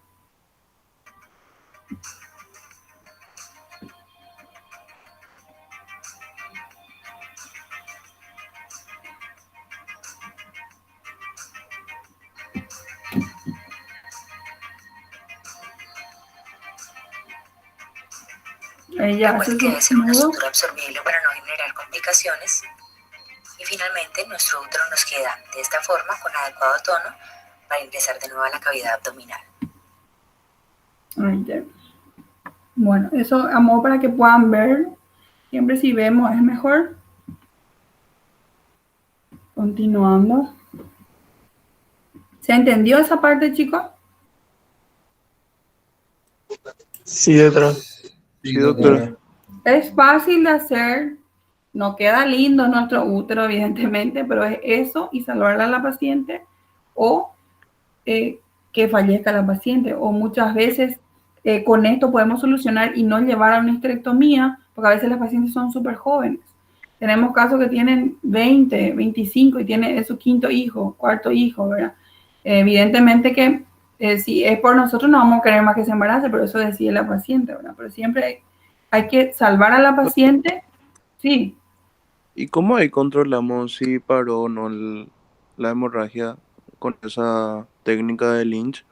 Ella hace Recuerde que debe ser una nudo. sutura absorbible para no generar complicaciones. Y finalmente nuestro útero nos queda de esta forma con adecuado tono para ingresar de nuevo a la cavidad abdominal. Ahí ya. Bueno, eso a modo para que puedan ver. Siempre si vemos es mejor. Continuando. ¿Se entendió esa parte, chicos? Sí, doctora. Sí, doctora. Es fácil de hacer. No queda lindo nuestro útero, evidentemente, pero es eso y salvarla a la paciente o que fallezca la paciente. O muchas veces con esto podemos solucionar y no llevar a una histerectomía, porque a veces las pacientes son súper jóvenes. Tenemos casos que tienen 20, 25 y tiene su quinto hijo, cuarto hijo, ¿verdad? Evidentemente que si es por nosotros no vamos a querer más que se embarace, pero eso decide la paciente, ¿verdad? Pero siempre hay que salvar a la paciente, sí. ¿Y cómo ahí controlamos si paró o no la hemorragia con esa técnica de Lynch?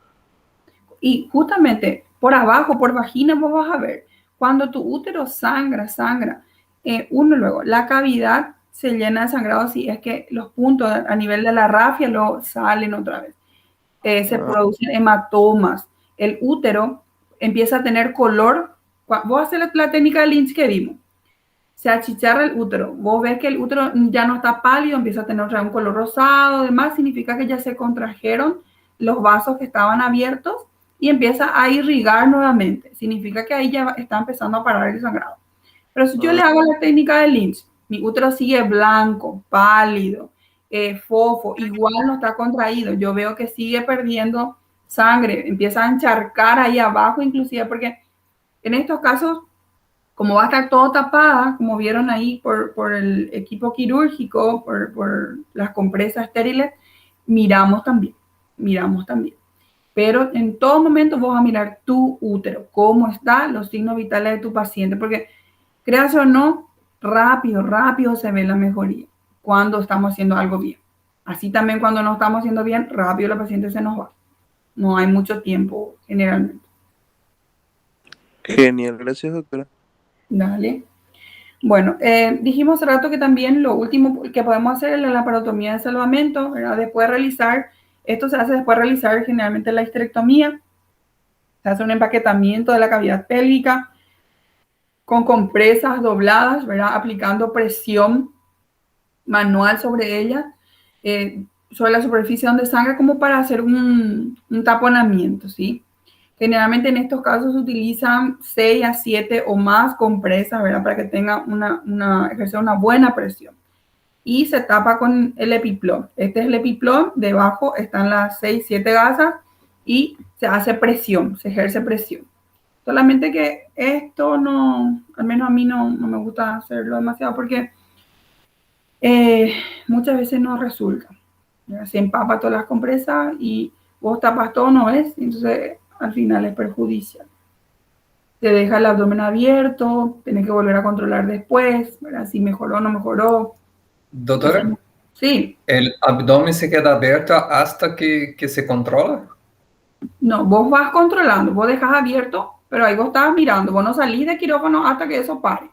Y justamente por abajo, por vagina, vos vas a ver, cuando tu útero sangra, uno luego, la cavidad se llena de sangrado si es que los puntos a nivel de la rafia luego salen otra vez. Se producen hematomas. El útero empieza a tener color. Vos haces la técnica de Lynch que vimos. Se achicharra el útero. Vos ves que el útero ya no está pálido, empieza a tener otra vez un color rosado, demás, significa que ya se contrajeron los vasos que estaban abiertos y empieza a irrigar nuevamente. Significa que ahí ya está empezando a parar el sangrado. Pero si yo le hago la técnica de Lynch, mi útero sigue blanco, pálido, fofo, igual no está contraído. Yo veo que sigue perdiendo sangre, empieza a encharcar ahí abajo, inclusive, porque en estos casos, como va a estar todo tapada, como vieron ahí por el equipo quirúrgico, por las compresas estériles, miramos también. Pero en todo momento vos vas a mirar tu útero, cómo están los signos vitales de tu paciente, porque creas o no, rápido se ve la mejoría cuando estamos haciendo algo bien. Así también cuando no estamos haciendo bien, rápido la paciente se nos va. No hay mucho tiempo generalmente. Genial, gracias, doctora. Dale. Bueno, dijimos hace rato que también lo último que podemos hacer es la laparotomía de salvamento, ¿verdad? Esto se hace después de realizar generalmente la histerectomía. Se hace un empaquetamiento de la cavidad pélvica con compresas dobladas, ¿verdad? Aplicando presión manual sobre ella, sobre la superficie donde sangra, como para hacer un taponamiento, ¿sí? Generalmente en estos casos se utilizan 6 a 7 o más compresas, ¿verdad? Para que tenga ejercer una buena presión. Y se tapa con el epiplom. Este es el epiplom, debajo están las 6, 7 gasas y se hace presión, se ejerce presión. Solamente que esto no, al menos a mí no me gusta hacerlo demasiado porque muchas veces no resulta. ¿Ya? Se empapa todas las compresas y vos tapas todo, no es, entonces al final es perjudicial. Te deja el abdomen abierto, tenés que volver a controlar después, ¿verdad? Si mejoró o no mejoró. Doctora, sí. ¿el abdomen se queda abierto hasta que se controla? No, vos vas controlando, vos dejas abierto, pero ahí vos estás mirando, vos no salís de quirófano hasta que eso pare.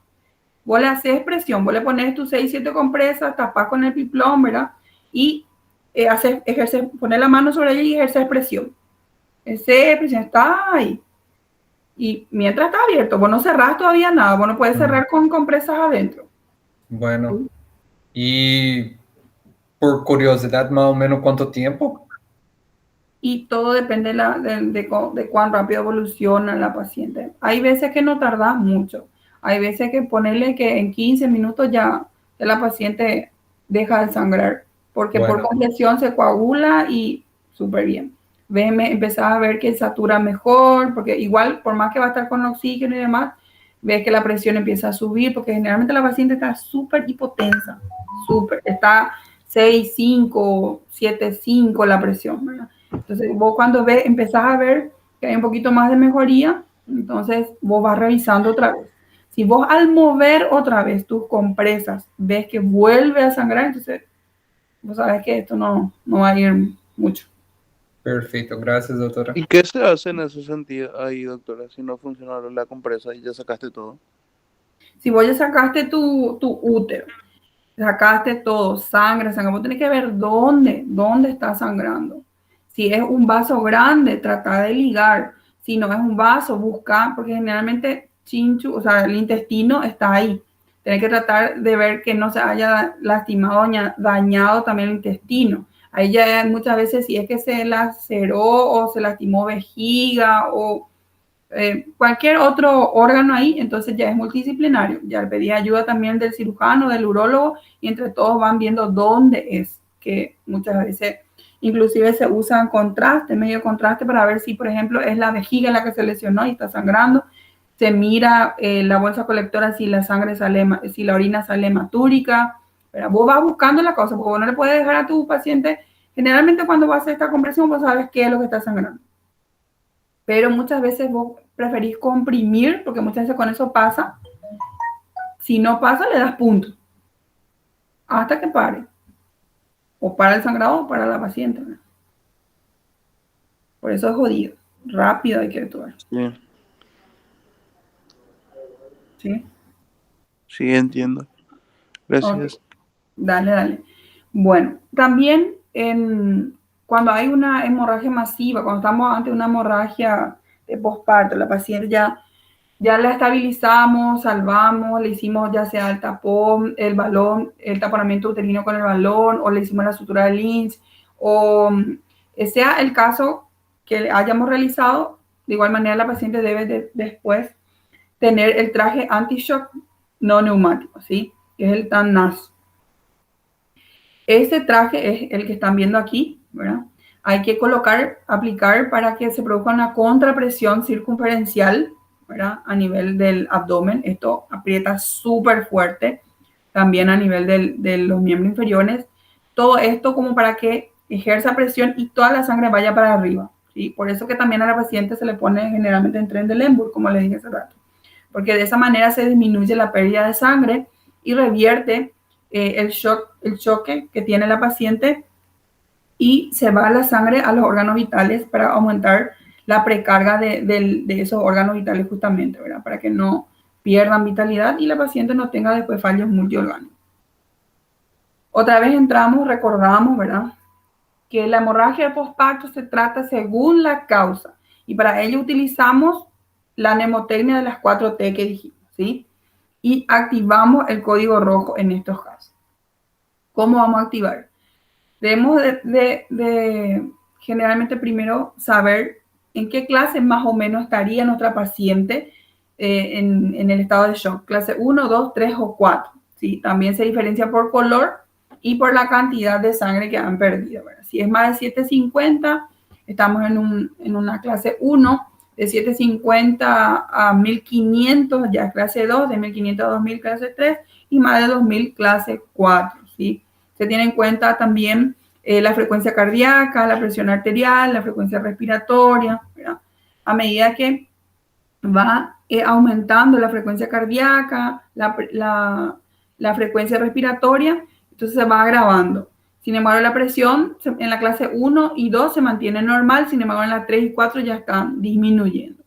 Vos le haces presión, vos le pones tus 6, 7 compresas, tapás con el piplón, ¿verdad? Y poner la mano sobre ella y ejercer presión. Esa presión está ahí. Y mientras está abierto, vos no cerrás todavía nada, vos no puedes cerrar con compresas adentro. Bueno, y por curiosidad, más o menos, ¿cuánto tiempo? Y todo depende de cuán rápido evoluciona la paciente. Hay veces que no tarda mucho. Hay veces que ponerle que en 15 minutos ya la paciente deja de sangrar, porque por Bueno, congestión se coagula y súper bien. Empezás a ver que satura mejor, porque igual, por más que va a estar con oxígeno y demás, ves que la presión empieza a subir, porque generalmente la paciente está súper hipotensa, súper, está 6,5, 7,5 la presión, ¿verdad? Entonces, vos cuando empezás a ver que hay un poquito más de mejoría, entonces vos vas revisando otra vez. Si vos al mover otra vez tus compresas ves que vuelve a sangrar, entonces vos sabés que esto no va a ir mucho. perfecto. Gracias, doctora. ¿Y qué se hace en ese sentido ahí, doctora, si no funcionaron la compresa y ya sacaste todo? Si vos ya sacaste tu útero, sacaste todo, sangre, vos tenés que ver dónde está sangrando. Si es un vaso grande, trata de ligar. Si no es un vaso, busca, porque generalmente chinchu, o sea, el intestino está ahí. Tenés que tratar de ver que no se haya lastimado, dañado también el intestino. Ahí ya muchas veces si es que se laceró o se lastimó vejiga o cualquier otro órgano ahí, entonces ya es multidisciplinario. Ya pedí ayuda también del cirujano, del urólogo, y entre todos van viendo dónde es, que muchas veces inclusive se usan contraste, medio contraste, para ver si, por ejemplo, es la vejiga la que se lesionó y está sangrando. Se mira la bolsa colectora si la sangre sale, si la orina sale hematúrica. Pero vos vas buscando la cosa, porque vos no le puedes dejar a tu paciente. Generalmente cuando vas a hacer esta compresión, vos sabes qué es lo que está sangrando. Pero muchas veces vos preferís comprimir, porque muchas veces con eso pasa. Si no pasa, le das punto hasta que pare. O para el sangrado o para la paciente, ¿no? Por eso es jodido. Rápido hay que actuar. Sí, ¿Sí? sí, entiendo. Gracias. Okay. Dale. Bueno, también cuando hay una hemorragia masiva, cuando estamos ante una hemorragia de posparto, la paciente ya la estabilizamos, salvamos, le hicimos ya sea el tapón, el balón, el taponamiento uterino con el balón, o le hicimos la sutura de Lynch, o sea el caso que hayamos realizado, de igual manera la paciente debe después tener el traje anti-shock no neumático, ¿sí? Que es el TAN-NAS. Este traje es el que están viendo aquí, ¿verdad? Hay que aplicar para que se produzca una contrapresión circunferencial, ¿verdad? A nivel del abdomen. Esto aprieta súper fuerte, también a nivel de los miembros inferiores. Todo esto como para que ejerza presión y toda la sangre vaya para arriba, ¿sí? Por eso que también a la paciente se le pone generalmente en tren de Lemburg, como les dije hace rato. Porque de esa manera se disminuye la pérdida de sangre y revierte el choque que tiene la paciente, y se va la sangre a los órganos vitales para aumentar la precarga de esos órganos vitales justamente, ¿verdad? Para que no pierdan vitalidad y la paciente no tenga después fallos multiorgánicos. Otra vez recordamos, ¿verdad? Que la hemorragia postparto se trata según la causa, y para ello utilizamos la mnemotecnia de las 4T que dijimos, ¿sí? Y activamos el código rojo en estos casos. ¿Cómo vamos a activar? Debemos de generalmente primero saber en qué clase más o menos estaría nuestra paciente en el estado de shock. Clase 1, 2, 3 o 4. ¿Sí? También se diferencia por color y por la cantidad de sangre que han perdido, ¿verdad? Si es más de 750, estamos en una clase 1. De 750 a 1500 ya es clase 2, de 1500 a 2000 clase 3 y más de 2000 clase 4, ¿sí? Se tiene en cuenta también la frecuencia cardíaca, la presión arterial, la frecuencia respiratoria, ¿verdad? A medida que va aumentando la frecuencia cardíaca, la frecuencia respiratoria, entonces se va agravando. Sin embargo, la presión en la clase 1 y 2 se mantiene normal, sin embargo, en la 3 y 4 ya están disminuyendo.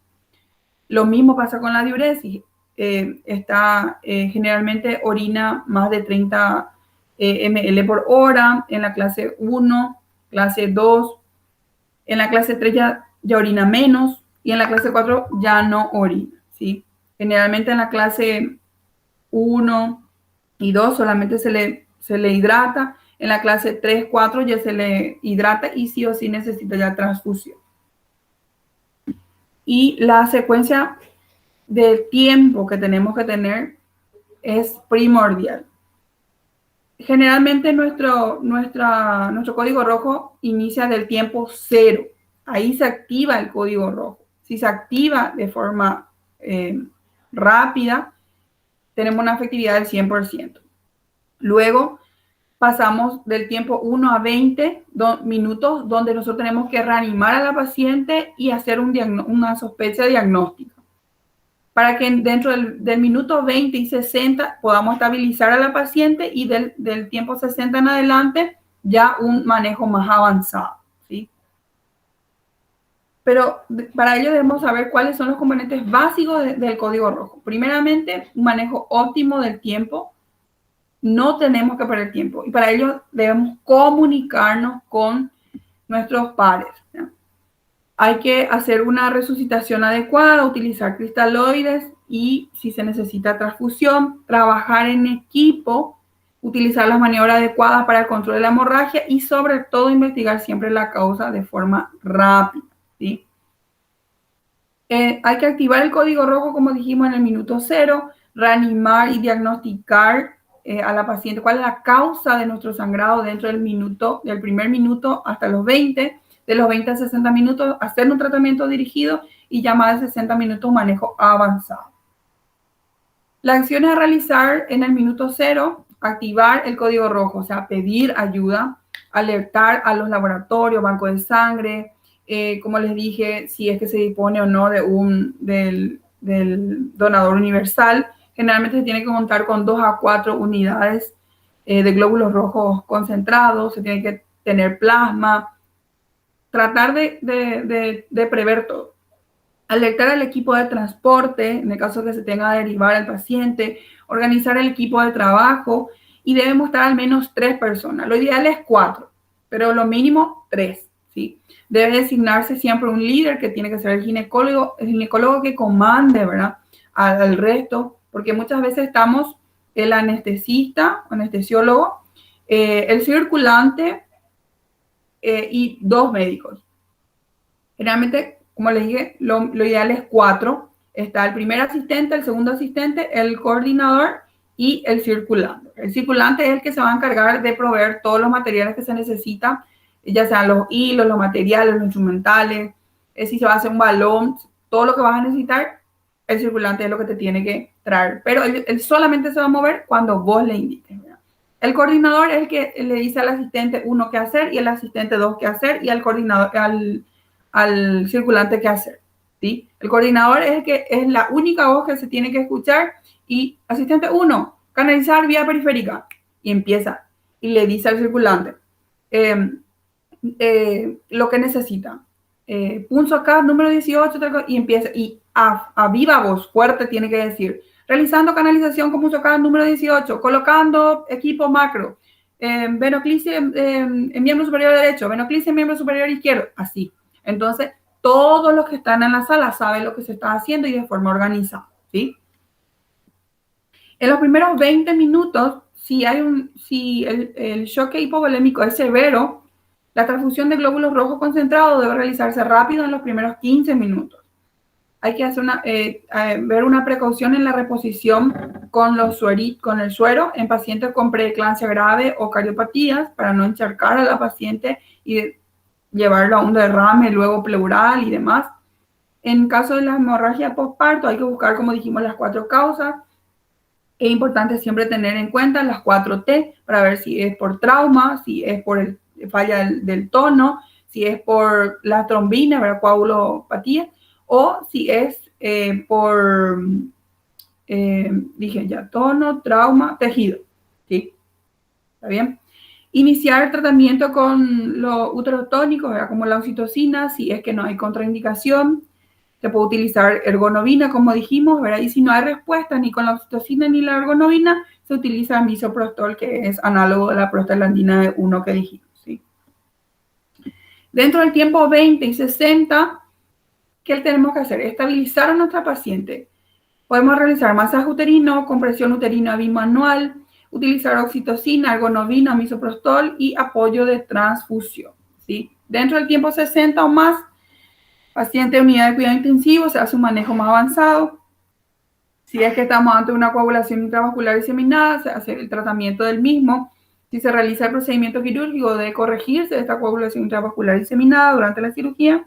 Lo mismo pasa con la diuresis. Generalmente orina más de 30 ml por hora en la clase 1, clase 2. En la clase 3 ya orina menos y en la clase 4 ya no orina, ¿sí? Generalmente en la clase 1 y 2 solamente se le hidrata. En la clase 3, 4 ya se le hidrata y sí o sí necesita ya transfusión. Y la secuencia del tiempo que tenemos que tener es primordial. Generalmente nuestro código rojo inicia del tiempo 0. Ahí se activa el código rojo. Si se activa de forma rápida, tenemos una efectividad del 100%. Luego pasamos del tiempo 1 a 20 minutos, donde nosotros tenemos que reanimar a la paciente y hacer una sospecha diagnóstica, para que dentro del minuto 20 y 60 podamos estabilizar a la paciente, y del tiempo 60 en adelante ya un manejo más avanzado, ¿sí? Pero para ello debemos saber cuáles son los componentes básicos del código rojo. Primeramente, un manejo óptimo del tiempo. No tenemos que perder tiempo, y para ello debemos comunicarnos con nuestros pares, ¿no? Hay que hacer una resucitación adecuada, utilizar cristaloides y, si se necesita, transfusión, trabajar en equipo, utilizar las maniobras adecuadas para el control de la hemorragia y, sobre todo, investigar siempre la causa de forma rápida, ¿sí? Hay que activar el código rojo, como dijimos, en el minuto 0, reanimar y diagnosticar a la paciente cuál es la causa de nuestro sangrado dentro del primer minuto hasta los 20, de los 20 a 60 minutos hacer un tratamiento dirigido, y ya más de 60 minutos un manejo avanzado. Las acciones a realizar en el minuto 0: activar el código rojo, o sea, pedir ayuda, alertar a los laboratorios, banco de sangre, como les dije, si es que se dispone o no del donador universal. Generalmente se tiene que contar con 2 a 4 unidades de glóbulos rojos concentrados, se tiene que tener plasma, tratar de prever todo. Alertar al equipo de transporte, en el caso que se tenga que derivar al paciente, organizar el equipo de trabajo, y debemos estar al menos 3 personas. Lo ideal es 4, pero lo mínimo 3, ¿sí? Debe designarse siempre un líder, que tiene que ser el ginecólogo que comande, ¿verdad?, al resto, porque muchas veces estamos el anestesista, anestesiólogo, el circulante y 2 médicos. Generalmente, como les dije, lo ideal es 4. Está el primer asistente, el segundo asistente, el coordinador y el circulante. El circulante es el que se va a encargar de proveer todos los materiales que se necesitan, ya sean los hilos, los materiales, los instrumentales, si se va a hacer un balón, todo lo que vas a necesitar, el circulante es lo que te tiene que traer. Pero él solamente se va a mover cuando vos le indiques, ¿verdad? El coordinador es el que le dice al asistente 1 qué hacer, y el asistente 2 qué hacer, y al coordinador, al circulante qué hacer, ¿sí? El coordinador es el que es la única voz que se tiene que escuchar, y asistente 1, canalizar vía periférica, y empieza, y le dice al circulante lo que necesita. Punzo acá, número 18, y empieza, y a viva voz, fuerte, tiene que decir: realizando canalización con punzo acá, número 18, colocando equipo macro, venoclisis en miembro superior derecho, venoclisis en miembro superior izquierdo, así. Entonces, todos los que están en la sala saben lo que se está haciendo, y de forma organizada, ¿sí? En los primeros 20 minutos, si el shock hipovolémico es severo, la transfusión de glóbulos rojos concentrados debe realizarse rápido en los primeros 15 minutos. Hay que hacer ver una precaución en la reposición con el suero en pacientes con preeclampsia grave o cardiopatías, para no encharcar a la paciente y llevarlo a un derrame luego pleural y demás. En caso de la hemorragia postparto, hay que buscar, como dijimos, las 4 causas. Es importante siempre tener en cuenta las 4 T, para ver si es por trauma, si es por falla del tono, si es por la trombina, ¿verdad?, coagulopatía, o si es por, dije ya, tono, trauma, tejido, ¿sí? ¿Está bien? Iniciar el tratamiento con los úteros tónicos, ¿verdad?, como la oxitocina, si es que no hay contraindicación. Se puede utilizar ergonovina, como dijimos, ¿verdad? Y si no hay respuesta ni con la oxitocina ni la ergonovina, se utiliza misoprostol, que es análogo de la prostaglandina de 1 que dijimos, ¿sí? Dentro del tiempo 20 y 60, ¿qué tenemos que hacer? Estabilizar a nuestra paciente. Podemos realizar masaje uterino, compresión uterina bimanual, utilizar oxitocina, ergonovina, misoprostol y apoyo de transfusión, ¿sí? Dentro del tiempo 60 o más, paciente de unidad de cuidado intensivo, se hace un manejo más avanzado. Si es que estamos ante una coagulación intravascular diseminada, se hace el tratamiento del mismo. Si se realiza el procedimiento quirúrgico, debe corregirse esta coagulación intravascular diseminada durante la cirugía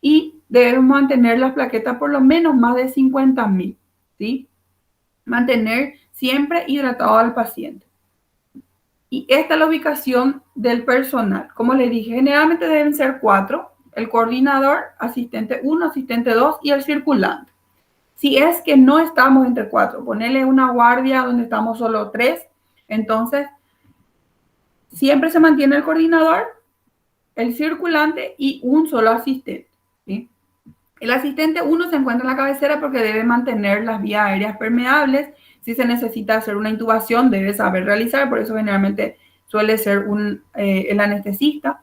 y debemos mantener las plaquetas por lo menos más de 50.000, ¿sí? Mantener siempre hidratado al paciente. Y esta es la ubicación del personal. Como les dije, generalmente deben ser 4, el coordinador, asistente 1, asistente 2 y el circulante. Si es que no estamos entre 4, ponerle una guardia donde estamos solo 3, entonces siempre se mantiene el coordinador, el circulante y un solo asistente, ¿sí? El asistente 1 se encuentra en la cabecera porque debe mantener las vías aéreas permeables. Si se necesita hacer una intubación, debe saber realizar, por eso generalmente suele ser el anestesista.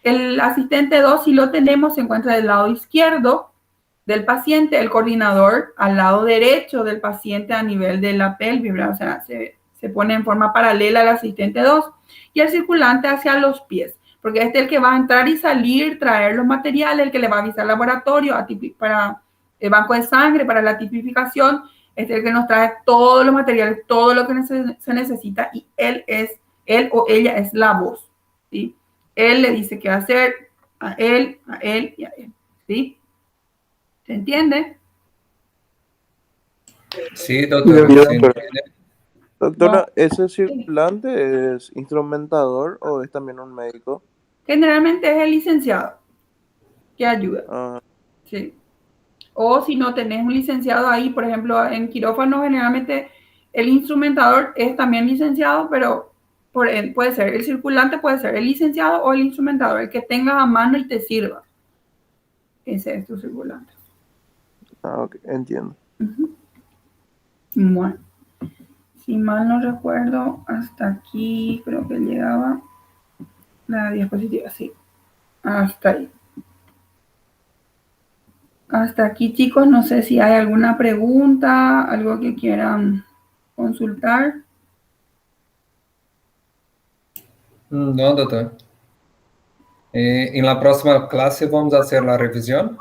El asistente 2, si lo tenemos, se encuentra del lado izquierdo del paciente, el coordinador al lado derecho del paciente a nivel de la pelvis, ¿verdad? O sea, se pone en forma paralela al asistente 2 y el circulante hacia los pies, porque este es el que va a entrar y salir, traer los materiales, el que le va a avisar al laboratorio para el banco de sangre, para la tipificación, este es el que nos trae todos los materiales, todo lo que se necesita y él o ella es la voz, ¿sí? Él le dice qué hacer a él y a él, ¿sí? ¿Se entiende? Sí, doctora, Sí, se doctora. entiende. Doctora, No. ¿ese circulante es instrumentador o es también un médico? Generalmente es el licenciado que ayuda, Ah, ¿sí? O si no tenés un licenciado ahí, por ejemplo, en quirófano generalmente el instrumentador es también licenciado, pero puede ser el circulante, puede ser el licenciado o el instrumentador, el que tengas a mano y te sirva. Ese es tu circulante. ok, entiendo. Bueno, si mal no recuerdo, hasta aquí creo que llegaba la diapositiva, sí, hasta ahí. Hasta aquí, chicos, no sé si hay alguna pregunta, algo que quieran consultar. No, doctor. En la próxima clase vamos a hacer la revisión.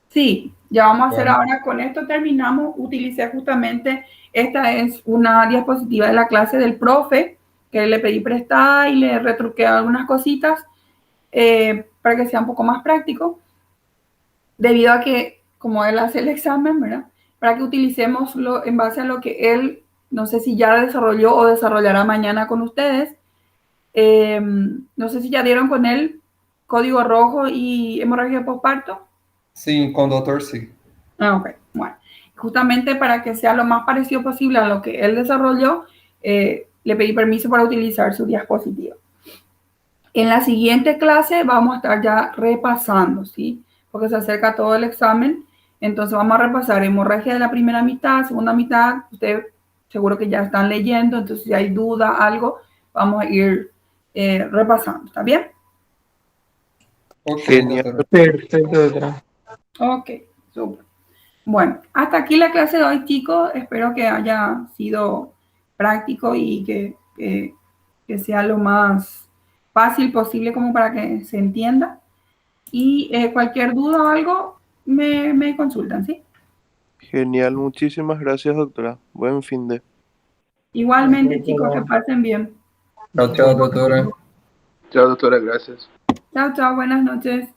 Sí, ya vamos a hacer Bueno. ahora, con esto terminamos. Utilicé justamente, esta es una diapositiva de la clase del profe, que le pedí prestada y le retruqué algunas cositas para que sea un poco más práctico, debido a que, como él hace el examen, ¿verdad? Para que utilicemos en base a lo que él, no sé si ya desarrolló o desarrollará mañana con ustedes. No sé si ya dieron con él código rojo y hemorragia postparto. Sí, con doctor, sí. Ah, ok. Bueno, justamente para que sea lo más parecido posible a lo que él desarrolló, le pedí permiso para utilizar su diapositiva. En la siguiente clase vamos a estar ya repasando, ¿sí? Porque se acerca todo el examen. Entonces vamos a repasar hemorragia de la primera mitad, segunda mitad. Ustedes seguro que ya están leyendo, entonces si hay duda, algo, vamos a ir repasando. ¿Está bien? Ok, Genial. doctora. Perfecto, doctora. Ok, súper. Bueno, hasta aquí la clase de hoy, chicos. Espero que haya sido práctico y que sea lo más fácil posible como para que se entienda. Y cualquier duda o algo, me consultan, ¿sí? Genial, muchísimas gracias, doctora. Buen fin de. Igualmente, chicos, que pasen bien. Chao, chao, doctora. Chao, doctora, gracias. Chao, chao, buenas noches.